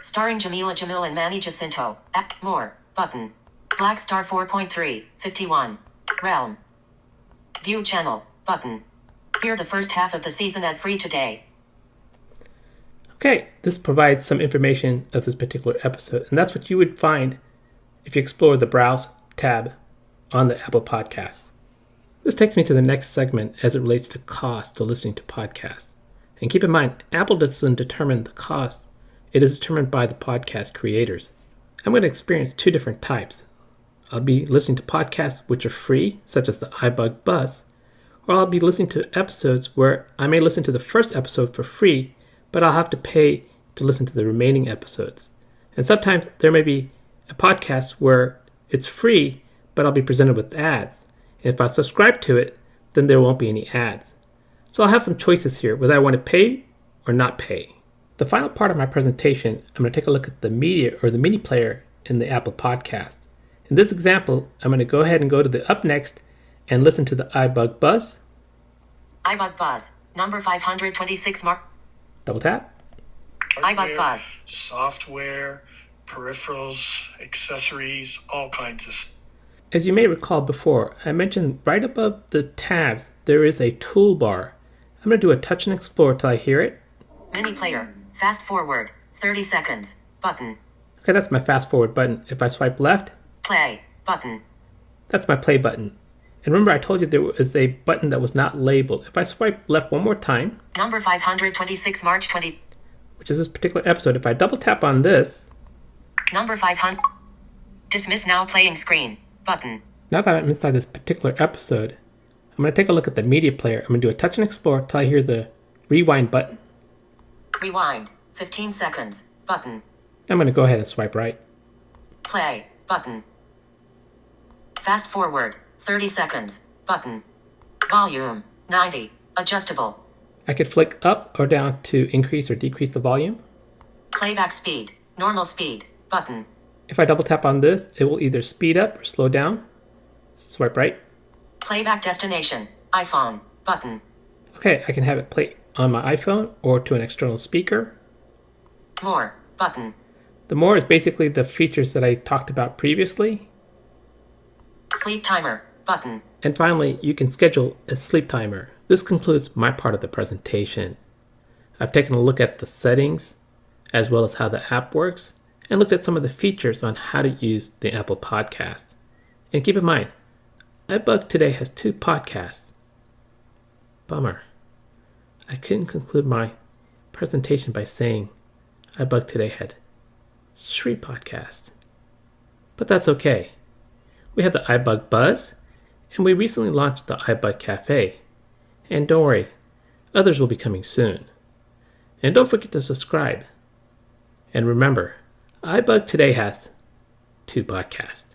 Starring Jamila Jamil and Manny Jacinto. More. Button. Black Star 4.3. 51. Realm. View channel. Button. Hear the first half of the season ad free today. Okay, this provides some information of this particular episode, and that's what you would find if you explore the Browse tab on the Apple Podcasts. This takes me to the next segment as it relates to cost to listening to podcasts. And keep in mind, Apple doesn't determine the cost. It is determined by the podcast creators. I'm going to experience 2 different types. I'll be listening to podcasts which are free, such as the iBUG Buzz, or I'll be listening to episodes where I may listen to the first episode for free, but I'll have to pay to listen to the remaining episodes. And sometimes there may be a podcast where it's free, but I'll be presented with ads. And if I subscribe to it, then there won't be any ads. So I'll have some choices here, whether I want to pay or not pay. The final part of my presentation, I'm going to take a look at the media or the mini player in the Apple Podcast. In this example, I'm going to go ahead and go to the up next and listen to the iBUG Buzz. iBUG Buzz, number 526 mark. Double tap. iBUG Buzz. Software, peripherals, accessories, all kinds of stuff. As you may recall before, I mentioned right above the tabs, there is a toolbar. I'm going to do a touch and explore till I hear it. Mini player, fast forward, 30 seconds, button. Okay, that's my fast forward button. If I swipe left, play, button. That's my play button. And remember I told you there was a button that was not labeled. If I swipe left one more time, number 526 March 20, which is this particular episode, if I double tap on this, number 500, dismiss now playing screen, button. Now that I'm inside this particular episode, I'm going to take a look at the media player. I'm going to do a touch and explore till I hear the rewind button. Rewind, 15 seconds, button. I'm going to go ahead and swipe right. Play, button. Fast forward, 30 seconds, button. Volume, 90, adjustable. I could flick up or down to increase or decrease the volume. Playback speed, normal speed, button. If I double tap on this, it will either speed up or slow down. Swipe right. Playback destination, iPhone, button. Okay, I can have it play on my iPhone or to an external speaker. More, button. The more is basically the features that I talked about previously. Sleep timer, button. And finally, you can schedule a sleep timer. This concludes my part of the presentation. I've taken a look at the settings, as well as how the app works, and looked at some of the features on how to use the Apple Podcast. And keep in mind, iBUG today has 2 podcasts. Bummer. I couldn't conclude my presentation by saying iBUG today had Sree podcast. But that's okay. We have the iBUG Buzz, and we recently launched the iBUG Cafe. And don't worry, others will be coming soon. And don't forget to subscribe. And remember, iBUG today has 2 podcasts.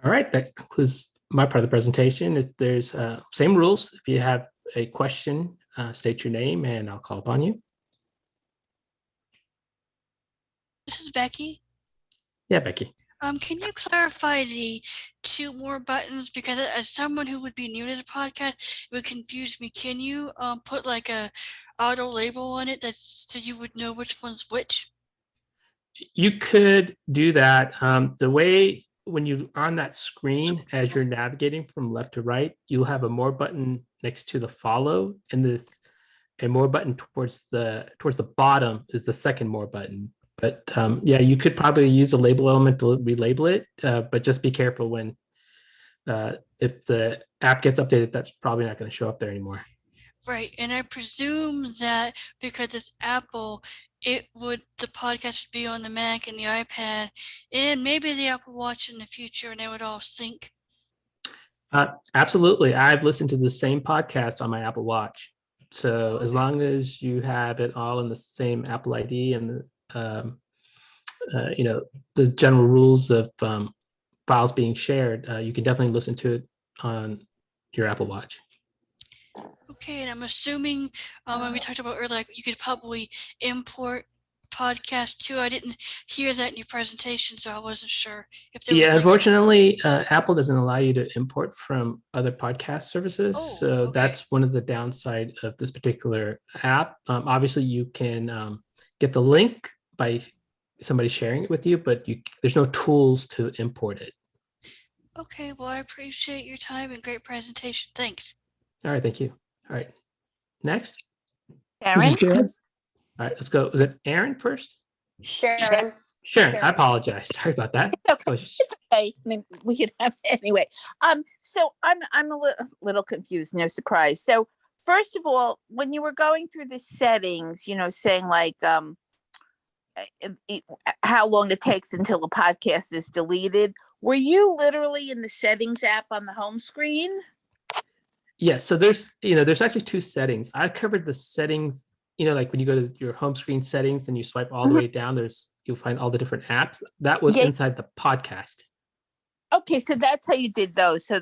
All right, that concludes my part of the presentation. If there's same rules, if you have a question, state your name and I'll call upon you. This is Becky. Yeah, Becky. Can you clarify the 2 more buttons? Because as someone who would be new to the podcast, it would confuse me. Can you put like a auto label on it so you would know which one's which? You could do that. The way when you're on that screen, as you're navigating from left to right, you'll have a more button next to the follow, and a more button towards the bottom is the second more button. But yeah, you could probably use the label element to relabel it, but just be careful when if the app gets updated, that's probably not going to show up there anymore. Right, and I presume that because it's Apple, the podcast would be on the Mac and the iPad, and maybe the Apple Watch in the future, and they would all sync. Absolutely, I've listened to the same podcast on my Apple Watch. So as long as you have it all in the same Apple ID and the general rules of files being shared, you can definitely listen to it on your Apple Watch. Okay, and I'm assuming when we talked about earlier, you could probably import podcast too. I didn't hear that in your presentation, so I wasn't sure if there was Unfortunately, Apple doesn't allow you to import from other podcast services. That's one of the downside of this particular app. Obviously, you can get the link by somebody sharing it with you, but there's no tools to import it. Okay, well, I appreciate your time and great presentation. Thanks. All right, thank you. All right, next. Aaron? All right, let's go. Is it Aaron first? Sharon. Sharon, I apologize. Sorry about that. It's okay. I mean, we could have anyway. So I'm a little confused. No surprise. So first of all, when you were going through the settings, saying like how long it takes until a podcast is deleted, were you literally in the settings app on the home screen? Yeah, so there's actually two settings. I covered the settings, like when you go to your home screen settings and you swipe all the way down, you'll find all the different apps. That was inside the podcast. Okay, so that's how you did those. So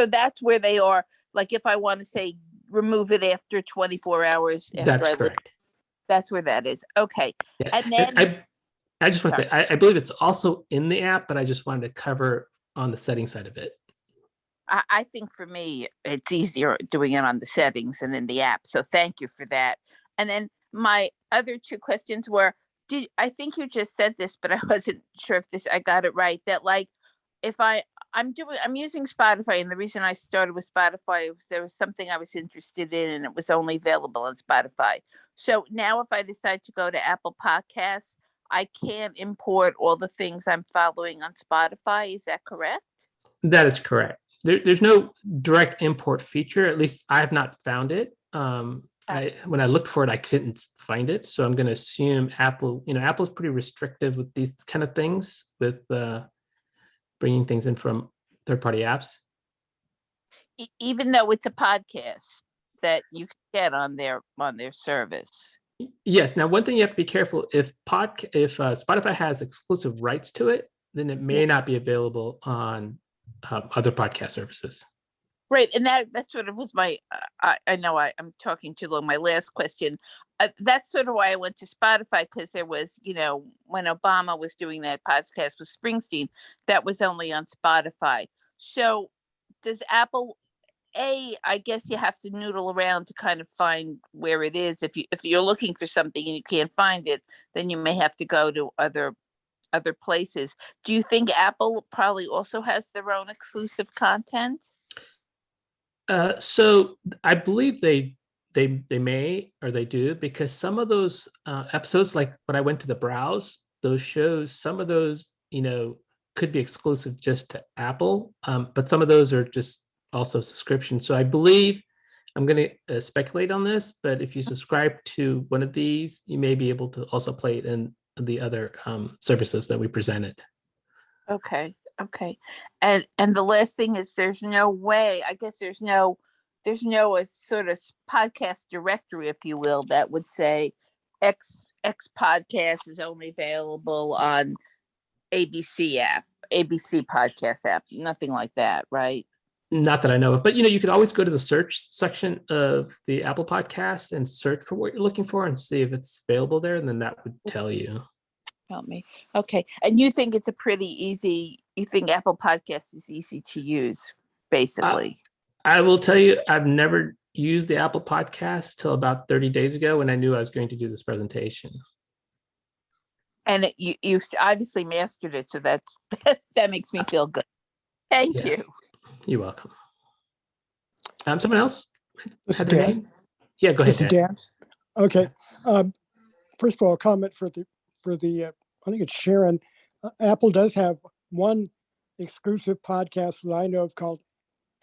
that's where they are. Like if I want to say remove it after 24 hours. That's correct. That's where that is. Okay. Yeah. And then I just want to say, I believe it's also in the app, but I just wanted to cover on the setting side of it. I think for me, it's easier doing it on the settings and in the app. So thank you for that. And then my other two questions were, I think you just said this, but I wasn't sure if I got it right, that like, if I'm using Spotify, and the reason I started with Spotify was there was something I was interested in and it was only available on Spotify. So now if I decide to go to Apple Podcasts, I can't import all the things I'm following on Spotify. Is that correct? That is correct. There's no direct import feature. At least I have not found it. When I looked for it, I couldn't find it. So I'm going to assume Apple, Apple's pretty restrictive with these kind of things, with bringing things in from third-party apps. Even though it's a podcast that you can get on their service. Yes. Now, one thing you have to be careful, if Spotify has exclusive rights to it, then it may not be available on other podcast services. Right, and that sort of was my. I know I'm talking too long. My last question. That's sort of why I went to Spotify, because there was, when Obama was doing that podcast with Springsteen, that was only on Spotify. So, does Apple? I guess you have to noodle around to kind of find where it is. If you're looking for something and you can't find it, then you may have to go to other places. Do you think Apple probably also has their own exclusive content? So I believe they may, or they do, because some of those episodes, like when I went to the browse, those shows, some of those, could be exclusive just to Apple, but some of those are just also subscription. So I believe, I'm going to speculate on this, but if you subscribe to one of these, you may be able to also play it in the other services that we presented. Okay. And the last thing is, there's no way, I guess there's no a sort of podcast directory, if you will, that would say X podcast is only available on ABC podcast app. Nothing like that, right? Not that I know of, but you could always go to the search section of the Apple Podcast and search for what you're looking for and see if it's available there, and then that would tell you. Help me. Okay. And you think it's you think Apple Podcasts is easy to use, basically? I will tell you, I've never used the Apple Podcast till about 30 days ago when I knew I was going to do this presentation. And you've obviously mastered it, so that makes me feel good. Thank you. You're welcome. Someone else This had is their Dan. name? Yeah, go ahead, This is Dan. Dan. Okay. First of all, a comment for the I think it's Sharon. Apple does have one exclusive podcast that I know of called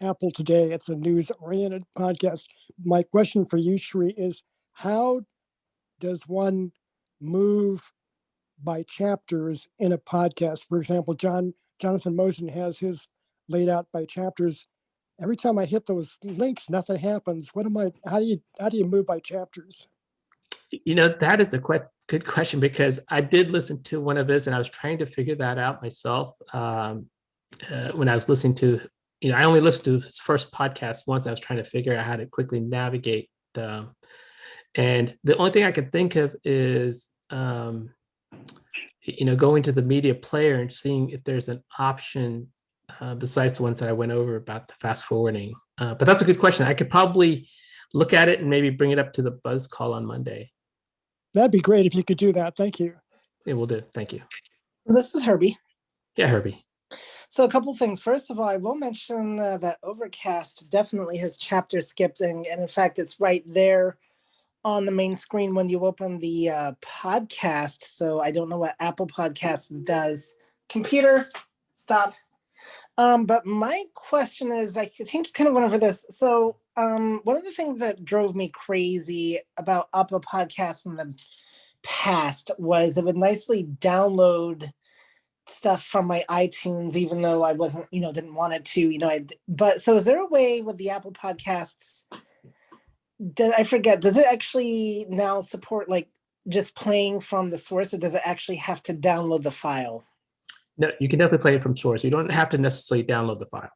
Apple Today. It's a news-oriented podcast. My question for you, Sree, is how does one move by chapters in a podcast? For example, Jonathan Mosen has his laid out by chapters. Every time I hit those links, nothing happens. How do you move by chapters? That is a good question, because I did listen to one of his and I was trying to figure that out myself. When I was listening to, I only listened to his first podcast once. I was trying to figure out how to quickly navigate. And the only thing I could think of is, going to the media player and seeing if there's an option besides the ones that I went over about the fast forwarding. But that's a good question. I could probably look at it and maybe bring it up to the Buzz call on Monday. That'd be great if you could do that. Thank you. Yeah, we'll do. Thank you. This is Herbie. Yeah, Herbie. So a couple things. First of all, I will mention that Overcast definitely has chapter skipping, and in fact, it's right there on the main screen when you open the podcast. So I don't know what Apple Podcasts does. Computer, stop. But my question is, I think you kind of went over this. So one of the things that drove me crazy about Apple Podcasts in the past was it would nicely download stuff from my iTunes, even though I wasn't, didn't want it to, but so is there a way with the Apple Podcasts? I forget, does it actually now support like just playing from the source, or does it actually have to download the file? No, you can definitely play it from source. You don't have to necessarily download the file.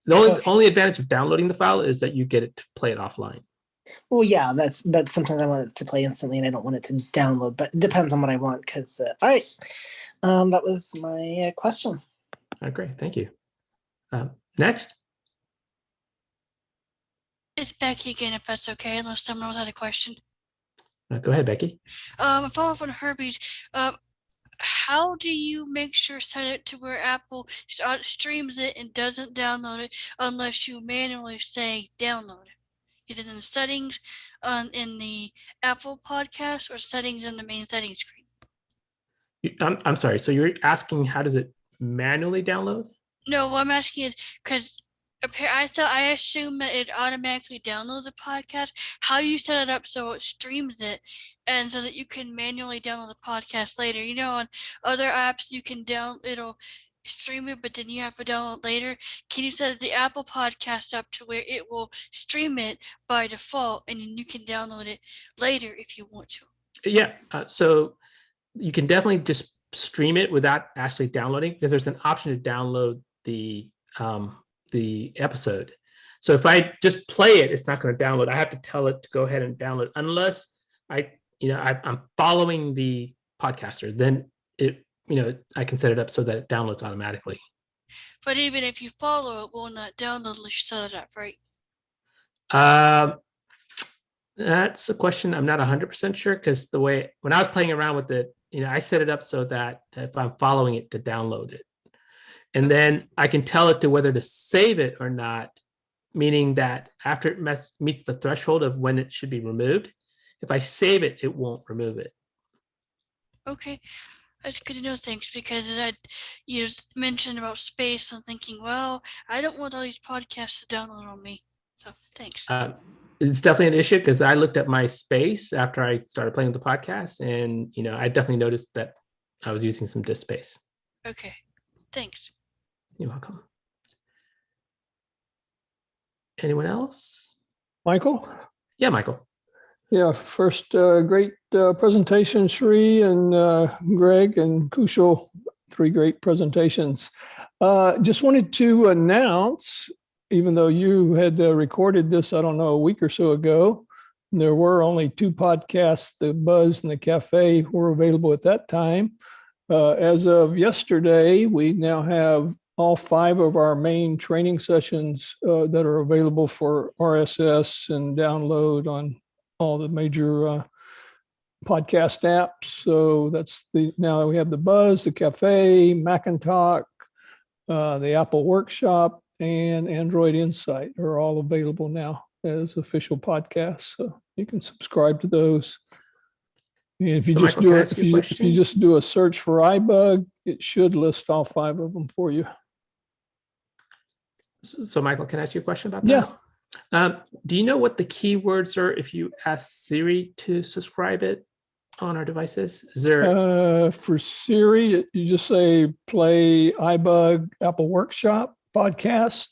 The only advantage of downloading the file is that you get it to play it offline. Well, yeah, but sometimes I want it to play instantly and I don't want it to download, but it depends on what I want. Because all right, that was my question. All right, great, thank you. Next. It's Becky again, if that's okay, unless someone else had a question. Go ahead, Becky. A follow-up on Herbie's. How do you make sure set it to where Apple streams it and doesn't download it unless you manually say download it? Is it in the settings in the Apple podcast or settings in the main settings screen? I'm sorry. So you're asking how does it manually download? No, what I'm asking is because I assume that it automatically downloads the podcast. How do you set it up so it streams it and so that you can manually download the podcast later? On other apps you can it'll stream it, but then you have to download later. Can you set the Apple Podcast up to where it will stream it by default and then you can download it later if you want to? Yeah, so you can definitely just stream it without actually downloading, because there's an option to download the episode. So if I just play it, it's not going to download. I have to tell it to go ahead and download, unless I'm following the podcaster. Then I can set it up so that it downloads automatically. But even if you follow, it will not download unless you set it up, right? That's a question I'm not 100% sure, because when I was playing around with it, I set it up so that if I'm following it, to download it. And then I can tell it to whether to save it or not, meaning that after it meets the threshold of when it should be removed, if I save it, it won't remove it. Okay, that's good to know. Thanks, because you mentioned about space. I'm thinking, well, I don't want all these podcasts to download on me. So thanks. It's definitely an issue, because I looked at my space after I started playing with the podcast, and I definitely noticed that I was using some disk space. Okay, thanks. You're welcome. Anyone else? Michael? Yeah, Michael. Yeah, first, great presentation, Sree and Greg and Kushal. 3 great presentations. Just wanted to announce, even though you had recorded this, I don't know, a week or so ago, there were only 2 podcasts, the Buzz and the Cafe, were available at that time. As of yesterday, we now have all 5 of our main training sessions that are available for RSS and download on all the major podcast apps. So now we have the Buzz, the Cafe, Macintalk, the Apple Workshop, and Android Insight are all available now as official podcasts. So you can subscribe to those. And if you just do it, if you just do a search for iBUG, it should list all 5 of them for you. So Michael, can I ask you a question about that? Yeah. Do you know what the keywords are if you ask Siri to subscribe it on our devices? Is there for Siri, you just say play iBUG Apple Workshop podcast,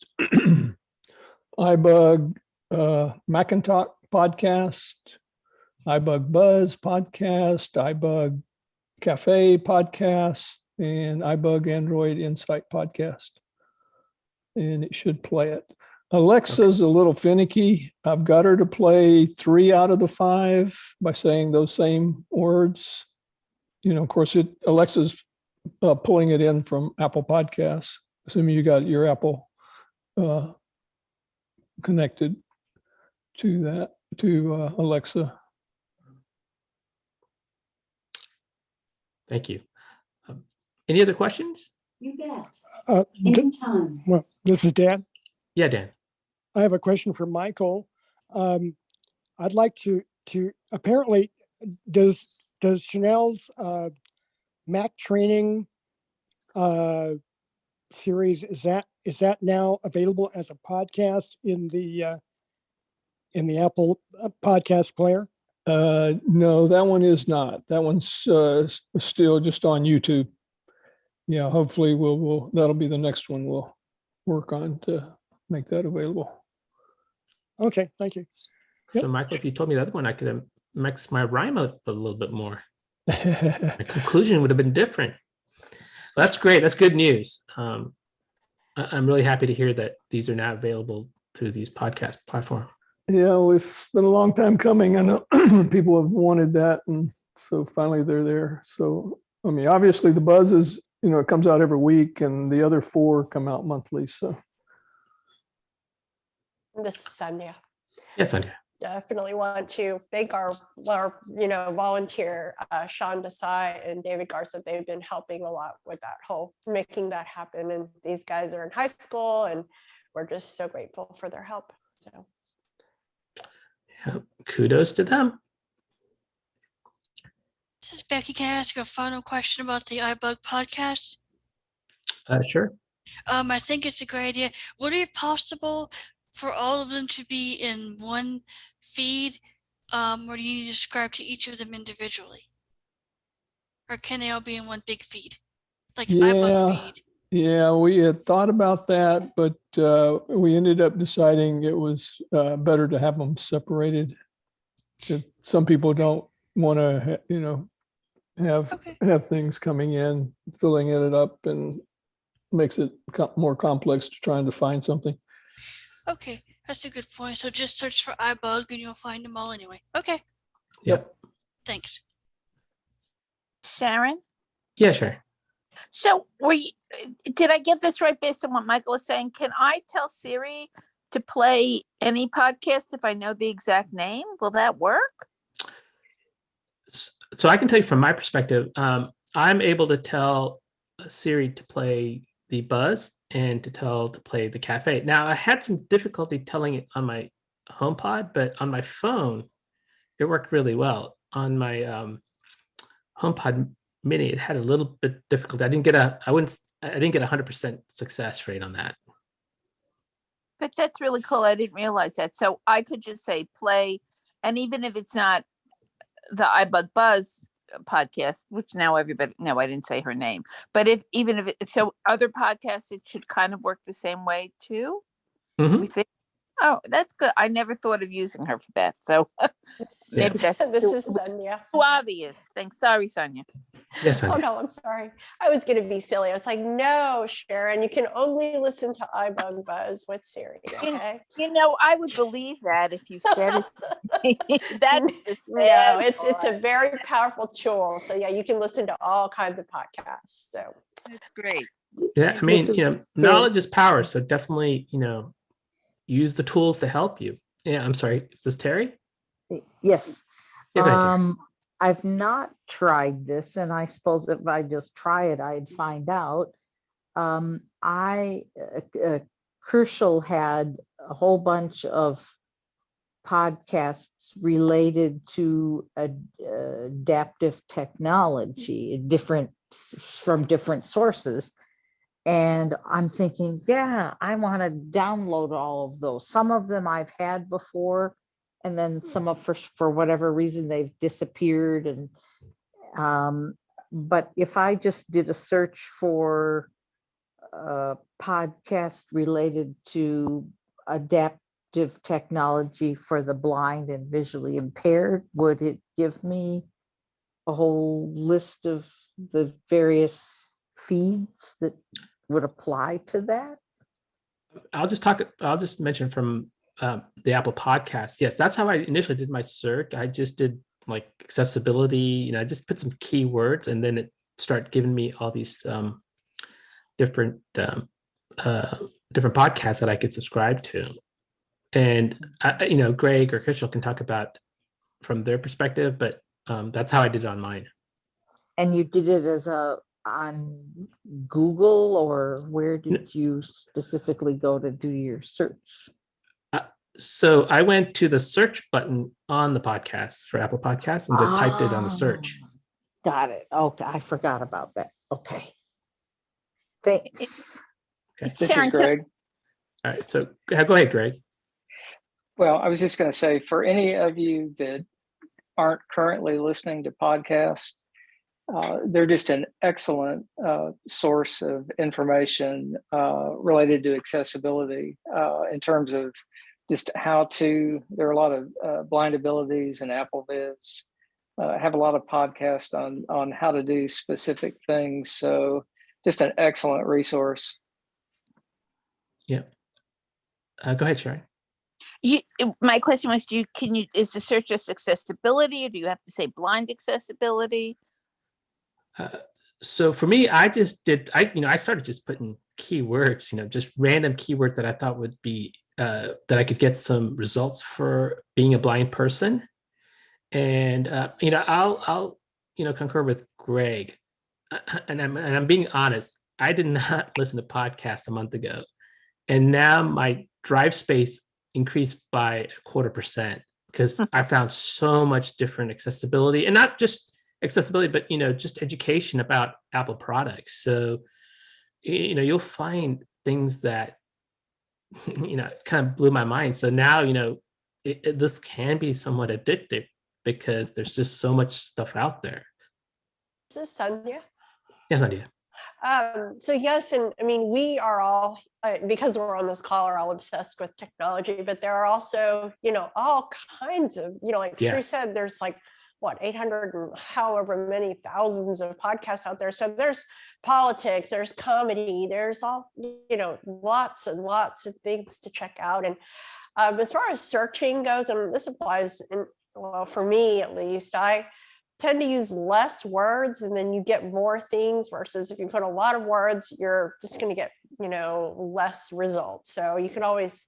iBUG Macintalk podcast, iBUG Buzz podcast, iBUG Cafe podcast, and iBUG Android Insight podcast. And it should play it. Alexa's a little finicky. I've got her to play 3 out of the 5 by saying those same words. Of course, Alexa's pulling it in from Apple Podcasts, assuming you got your Apple connected to Alexa. Thank you. Any other questions? You bet. Anytime. Well, this is Dan. Yeah, Dan. I have a question for Michael. I'd like to apparently does Chanel's Mac training series, is that now available as a podcast in the in the Apple podcast player? No, that one is not. That one's still just on YouTube. Yeah, hopefully that'll be the next one we'll work on to make that available. Okay, thank you. So Michael, if you told me the other one, I could have mixed my rhyme up a little bit more. The conclusion would have been different. Well, that's great. That's good news. I'm really happy to hear that these are now available through these podcast platforms. Yeah, it's been a long time coming. I know people have wanted that, and so finally they're there. So, I mean, obviously the buzz is, it comes out every week, and the other 4 come out monthly. So, This is Sonia. Yes, Sonia. Definitely want to thank our volunteer, Sean Desai and David Garza. They've been helping a lot with that whole making that happen. And these guys are in high school, and we're just so grateful for their help. So. Yeah, kudos to them. This is Becky. Can I ask a final question about the iBUG podcast? Sure. I think it's a great idea. Would it be possible for all of them to be in one feed, or do you need to subscribe to each of them individually? Or can they all be in one big feed? Like iBUG feed? Yeah, we had thought about that, but we ended up deciding it was better to have them separated. Some people don't want to, have things coming in, filling it up, and makes it more complex to trying to find something. Okay, that's a good point. So just search for iBUG and you'll find them all anyway. Okay. Yep. Thanks. Sharon? Yeah, sure. So did I get this right based on what Michael was saying? Can I tell Siri to play any podcast if I know the exact name? Will that work? So I can tell you from my perspective, I'm able to tell Siri to play the Buzz and to play the Cafe. Now, I had some difficulty telling it on my HomePod, but on my phone, it worked really well. On my HomePod Mini, it had a little bit difficult. I didn't get 100% success rate on that. But that's really cool. I didn't realize that. So I could just say play, and even if it's not the iBUG Buzz podcast, which now everybody, no, I didn't say her name, but even if so other podcasts, it should kind of work the same way too. We think. Oh, that's good. I never thought of using her for that. So maybe that's This is Sonia. too obvious. Thanks. Sorry, Sonia. Yes, Oh no, I'm sorry. I was going to be silly. I was like, no, Sharon, you can only listen to iBUG Buzz with Siri. Okay. I would believe that if you said it. That's the No, it's a very powerful tool. So yeah, you can listen to all kinds of podcasts. So that's great. Yeah, I mean, knowledge is power. So definitely, use the tools to help you. Yeah, I'm sorry. Is this Terry? Yes. Yeah, go ahead, Terry. I've not tried this, and I suppose if I just try it, I'd find out. Kushal had a whole bunch of podcasts related to adaptive technology, from different sources. And I'm thinking, yeah, I want to download all of those. Some of them I've had before, and then some of for whatever reason they've disappeared. And but if I just did a search for a podcast related to adaptive technology for the blind and visually impaired, would it give me a whole list of the various feeds that would apply to that? I'll just mention from the Apple Podcast. Yes, that's how I initially did my search. I just did like accessibility, I just put some keywords, and then it started giving me all these different podcasts that I could subscribe to. And Greg or Kushal can talk about from their perspective, but that's how I did it on mine. And you did it on Google, or where did you specifically go to do your search? So I went to the search button on the podcast for Apple Podcasts and just typed it on the search. Got it. Okay, I forgot about that. Okay. Thanks. Okay. This is Greg. All right, so go ahead, Greg. Well, I was just going to say, for any of you that aren't currently listening to podcasts, they're just an excellent source of information related to accessibility in terms of just how to. There are a lot of blind abilities and Apple Viz. Have a lot of podcasts on how to do specific things. So just an excellent resource. Yeah. Go ahead, Sharon. My question was, is the search just accessibility, or do you have to say blind accessibility? So for me, I started just putting keywords, just random keywords that I thought would be that I could get some results for being a blind person. And I'll concur with Greg, and I'm being honest. I did not listen to podcasts a month ago, and now my drive space increased by 0.25% because I found so much different accessibility, and not just accessibility, but just education about Apple products. So you'll find things that kind of blew my mind. So now this can be somewhat addictive because there's just so much stuff out there. This is Sandhya. Yes, idea. So yes, and I mean, we are all, because we're on this call, are all obsessed with technology, but there are also, all kinds of, like Sree said, there's like, 800 and however many thousands of podcasts out there. So there's politics, there's comedy, there's all, lots and lots of things to check out. And as far as searching goes, and this applies, for me at least, I tend to use less words and then you get more things, versus if you put a lot of words, you're just going to get, less results. So you can always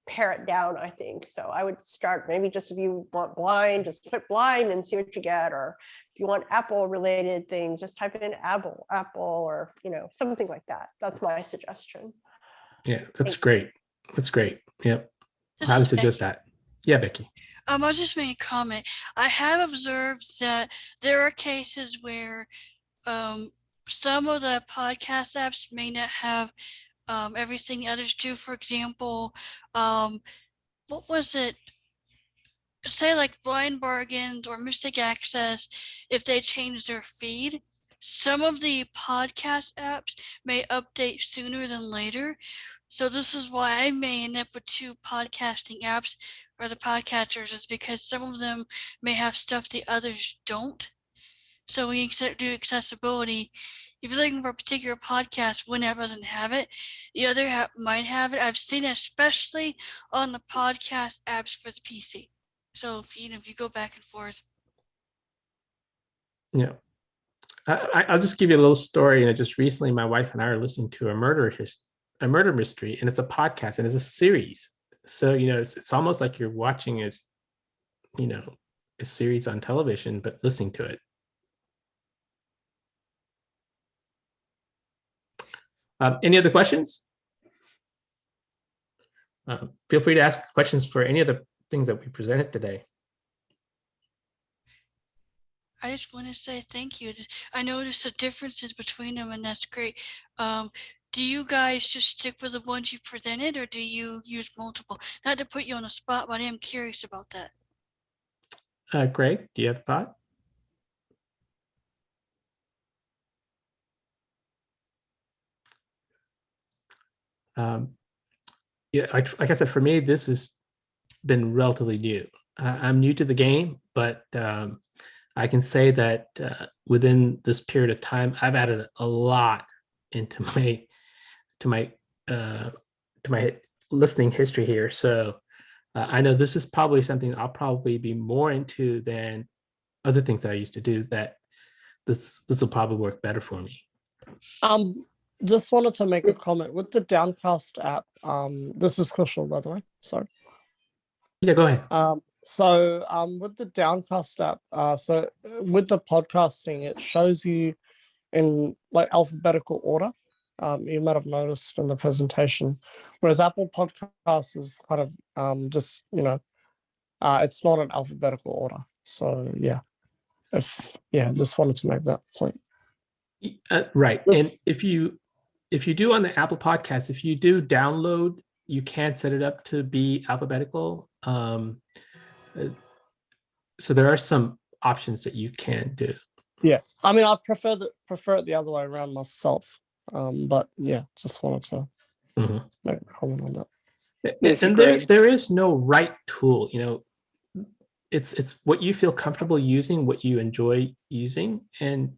pare it down, I think. So I would start maybe just, if you want blind, just put blind and see what you get. Or if you want Apple related things, just type in Apple, or, something like that. That's my suggestion. Yeah, that's great. That's great. Yep. I would suggest that. Yeah, Becky. I was just making a comment. I have observed that there are cases where some of the podcast apps may not have everything others do. For example, what was it? Say like Blind Bargains or Mystic Access, if they change their feed, some of the podcast apps may update sooner than later. So this is why I may end up with 2 podcasting apps or the podcasters, is because some of them may have stuff the others don't. So when you do accessibility, if you're looking for a particular podcast, one app doesn't have it, the other app might have it. I've seen it especially on the podcast apps for the PC. So if you go back and forth. Yeah. I'll just give you a little story. Just recently, my wife and I are listening to a murder mystery, and it's a podcast and it's a series. So it's almost like you're watching a series on television, but listening to it. Any other questions? Feel free to ask questions for any of the things that we presented today. I just want to say thank you. I noticed the differences between them, and that's great. Do you guys just stick with the ones you presented, or do you use multiple? Not to put you on the spot, but I am curious about that. Greg, do you have a thought? Yeah, like I said, for me, this has been relatively new. I'm new to the game, but I can say that within this period of time, I've added a lot into my listening history here. So I know this is probably something I'll probably be more into than other things that I used to do. That this will probably work better for me. Just wanted to make a comment with the Downcast app. This is Kushal, by the way. Sorry. Yeah, go ahead. So with the Downcast app, so with the podcasting, it shows you in like alphabetical order. You might have noticed in the presentation, whereas Apple Podcasts is kind of just it's not in alphabetical order. So yeah, just wanted to make that point. Right, and if you do on the Apple Podcast, if you do download, you can set it up to be alphabetical. Uh, so there are some options that you can do. Yeah, I mean, I prefer it the other way around myself. But yeah, just wanted to make a comment on that. And there is no right tool. It's what you feel comfortable using, what you enjoy using, and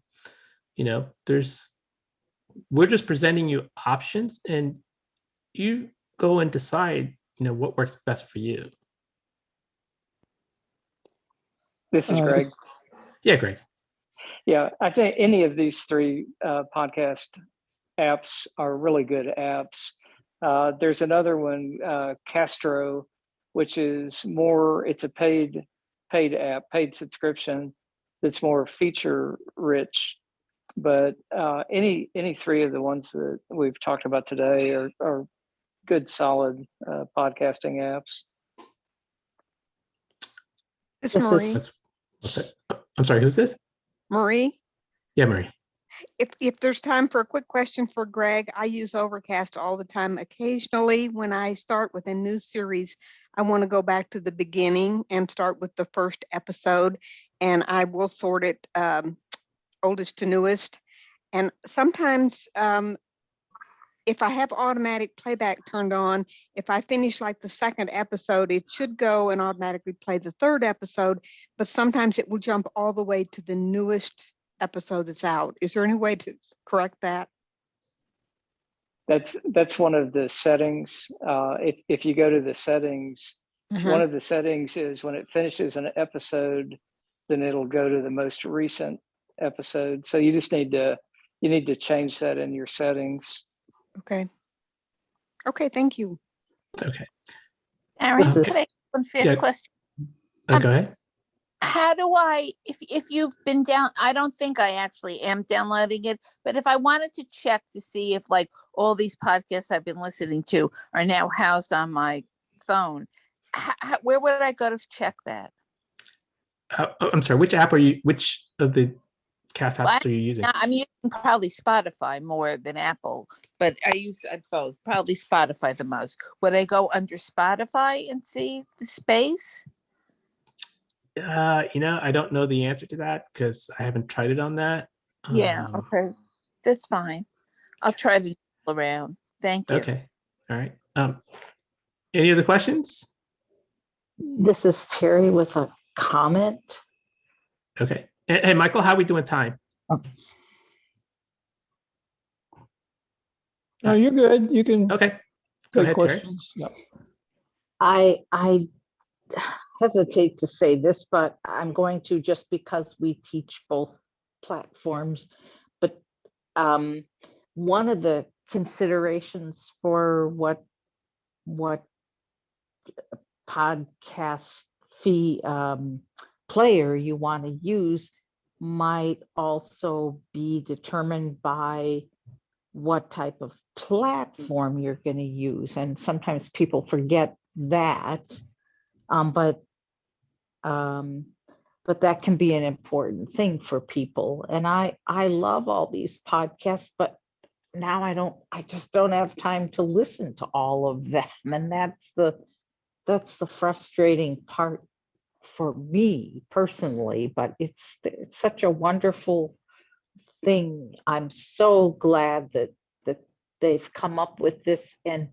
we're just presenting you options, and you go and decide what works best for you. This is Greg. Yeah, Greg. Yeah, I think any of these three podcast apps are really good apps. There's another one, Castro, which is more, it's a paid app, paid subscription that's more feature rich. But any three of the ones that we've talked about today are good, solid podcasting apps. It's Marie. I'm sorry, who's this? Marie, Yeah, Marie. if there's time for a quick question for Greg, I use Overcast all the time. Occasionally, when I start with a new series, I want to go back to the beginning and start with the first episode, and I will sort it oldest to newest. And sometimes, if I have automatic playback turned on, if I finish like the second episode, it should go and automatically play the third episode, but sometimes it will jump all the way to the newest episode that's out. Is there any way to correct that? That's one of the settings. If you go to the settings, one of the settings is when it finishes an episode, then it'll go to the most recent episode. So you just need to change that in your settings. Okay. Okay, thank you. Okay. Aaron, could I ask one fast question? Go ahead. How do I, if you've been down, I don't think I actually am downloading it, but if I wanted to check to see if like all these podcasts I've been listening to are now housed on my phone, where would I go to check that? I'm sorry, which of the cast apps are you using? I'm using probably Spotify more than Apple, but I use both, probably Spotify the most. Would I go under Spotify and see the space? I don't know the answer to that because I haven't tried it on that. Yeah, okay. That's fine. I'll try to look around. Thank you. Okay. All right. Any other questions? This is Terry with a comment. Okay. Hey, Michael, how are we doing time? No, you're good. You can Okay. Go take ahead, questions. Terry. I hesitate to say this, but I'm going to, just because we teach both platforms. But one of the considerations for what podcast fee player you want to use might also be determined by what type of platform you're going to use, and sometimes people forget that. But that can be an important thing for people. And I love all these podcasts, but now I just don't have time to listen to all of them. And that's the frustrating part for me personally, but it's such a wonderful thing. I'm so glad that they've come up with this, and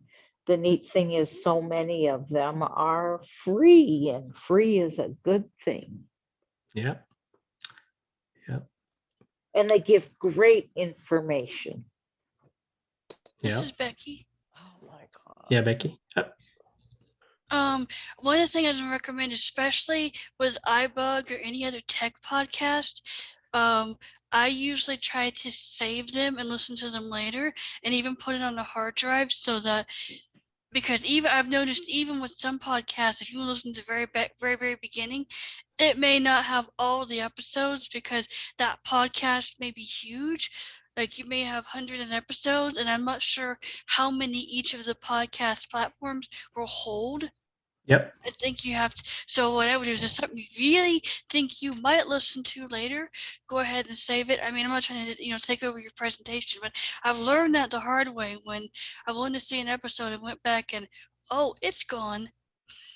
the neat thing is so many of them are free, and free is a good thing. Yeah. Yeah. And they give great information. This is Becky. Yeah, Becky. One of the things I recommend, especially with iBUG or any other tech podcast, I usually try to save them and listen to them later, and even put it on the hard drive so that, because even I've noticed, even with some podcasts, if you listen to the very beginning, it may not have all the episodes because that podcast may be huge. Like you may have hundreds of episodes, and I'm not sure how many each of the podcast platforms will hold. Yep. I think you have to. So what I would do is, if something you really think you might listen to later, go ahead and save it. I mean, I'm not trying to, take over your presentation, but I've learned that the hard way when I wanted to see an episode and went back and, oh, it's gone.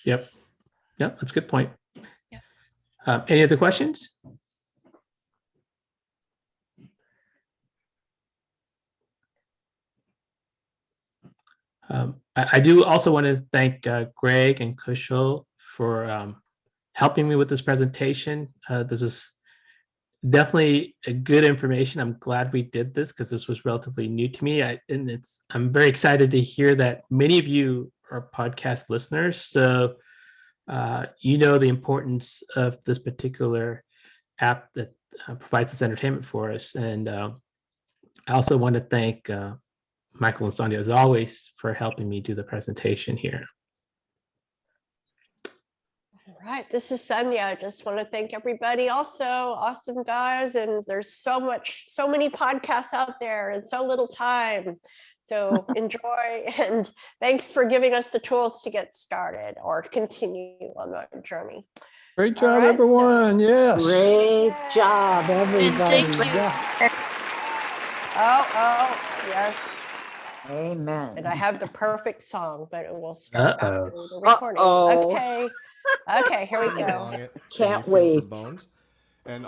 Yep. Yep, that's a good point. Any other questions? I do also want to thank Greg and Kushal for helping me with this presentation. This is definitely a good information. I'm glad we did this because this was relatively new to me. I'm very excited to hear that many of you are podcast listeners. So you know the importance of this particular app that provides this entertainment for us. And I also want to thank Michael and Sonia, as always, for helping me do the presentation here. All right, this is Sonia. I just want to thank everybody. Also, awesome guys, and there's so many podcasts out there and so little time. So enjoy, and thanks for giving us the tools to get started or continue on that journey. Great job, everyone. Yes. Great job, everybody. thank you. Yeah. Oh, yes. Amen. And I have the perfect song, but it will start after the recording. Uh-oh. Okay, here we go. Can't wait. And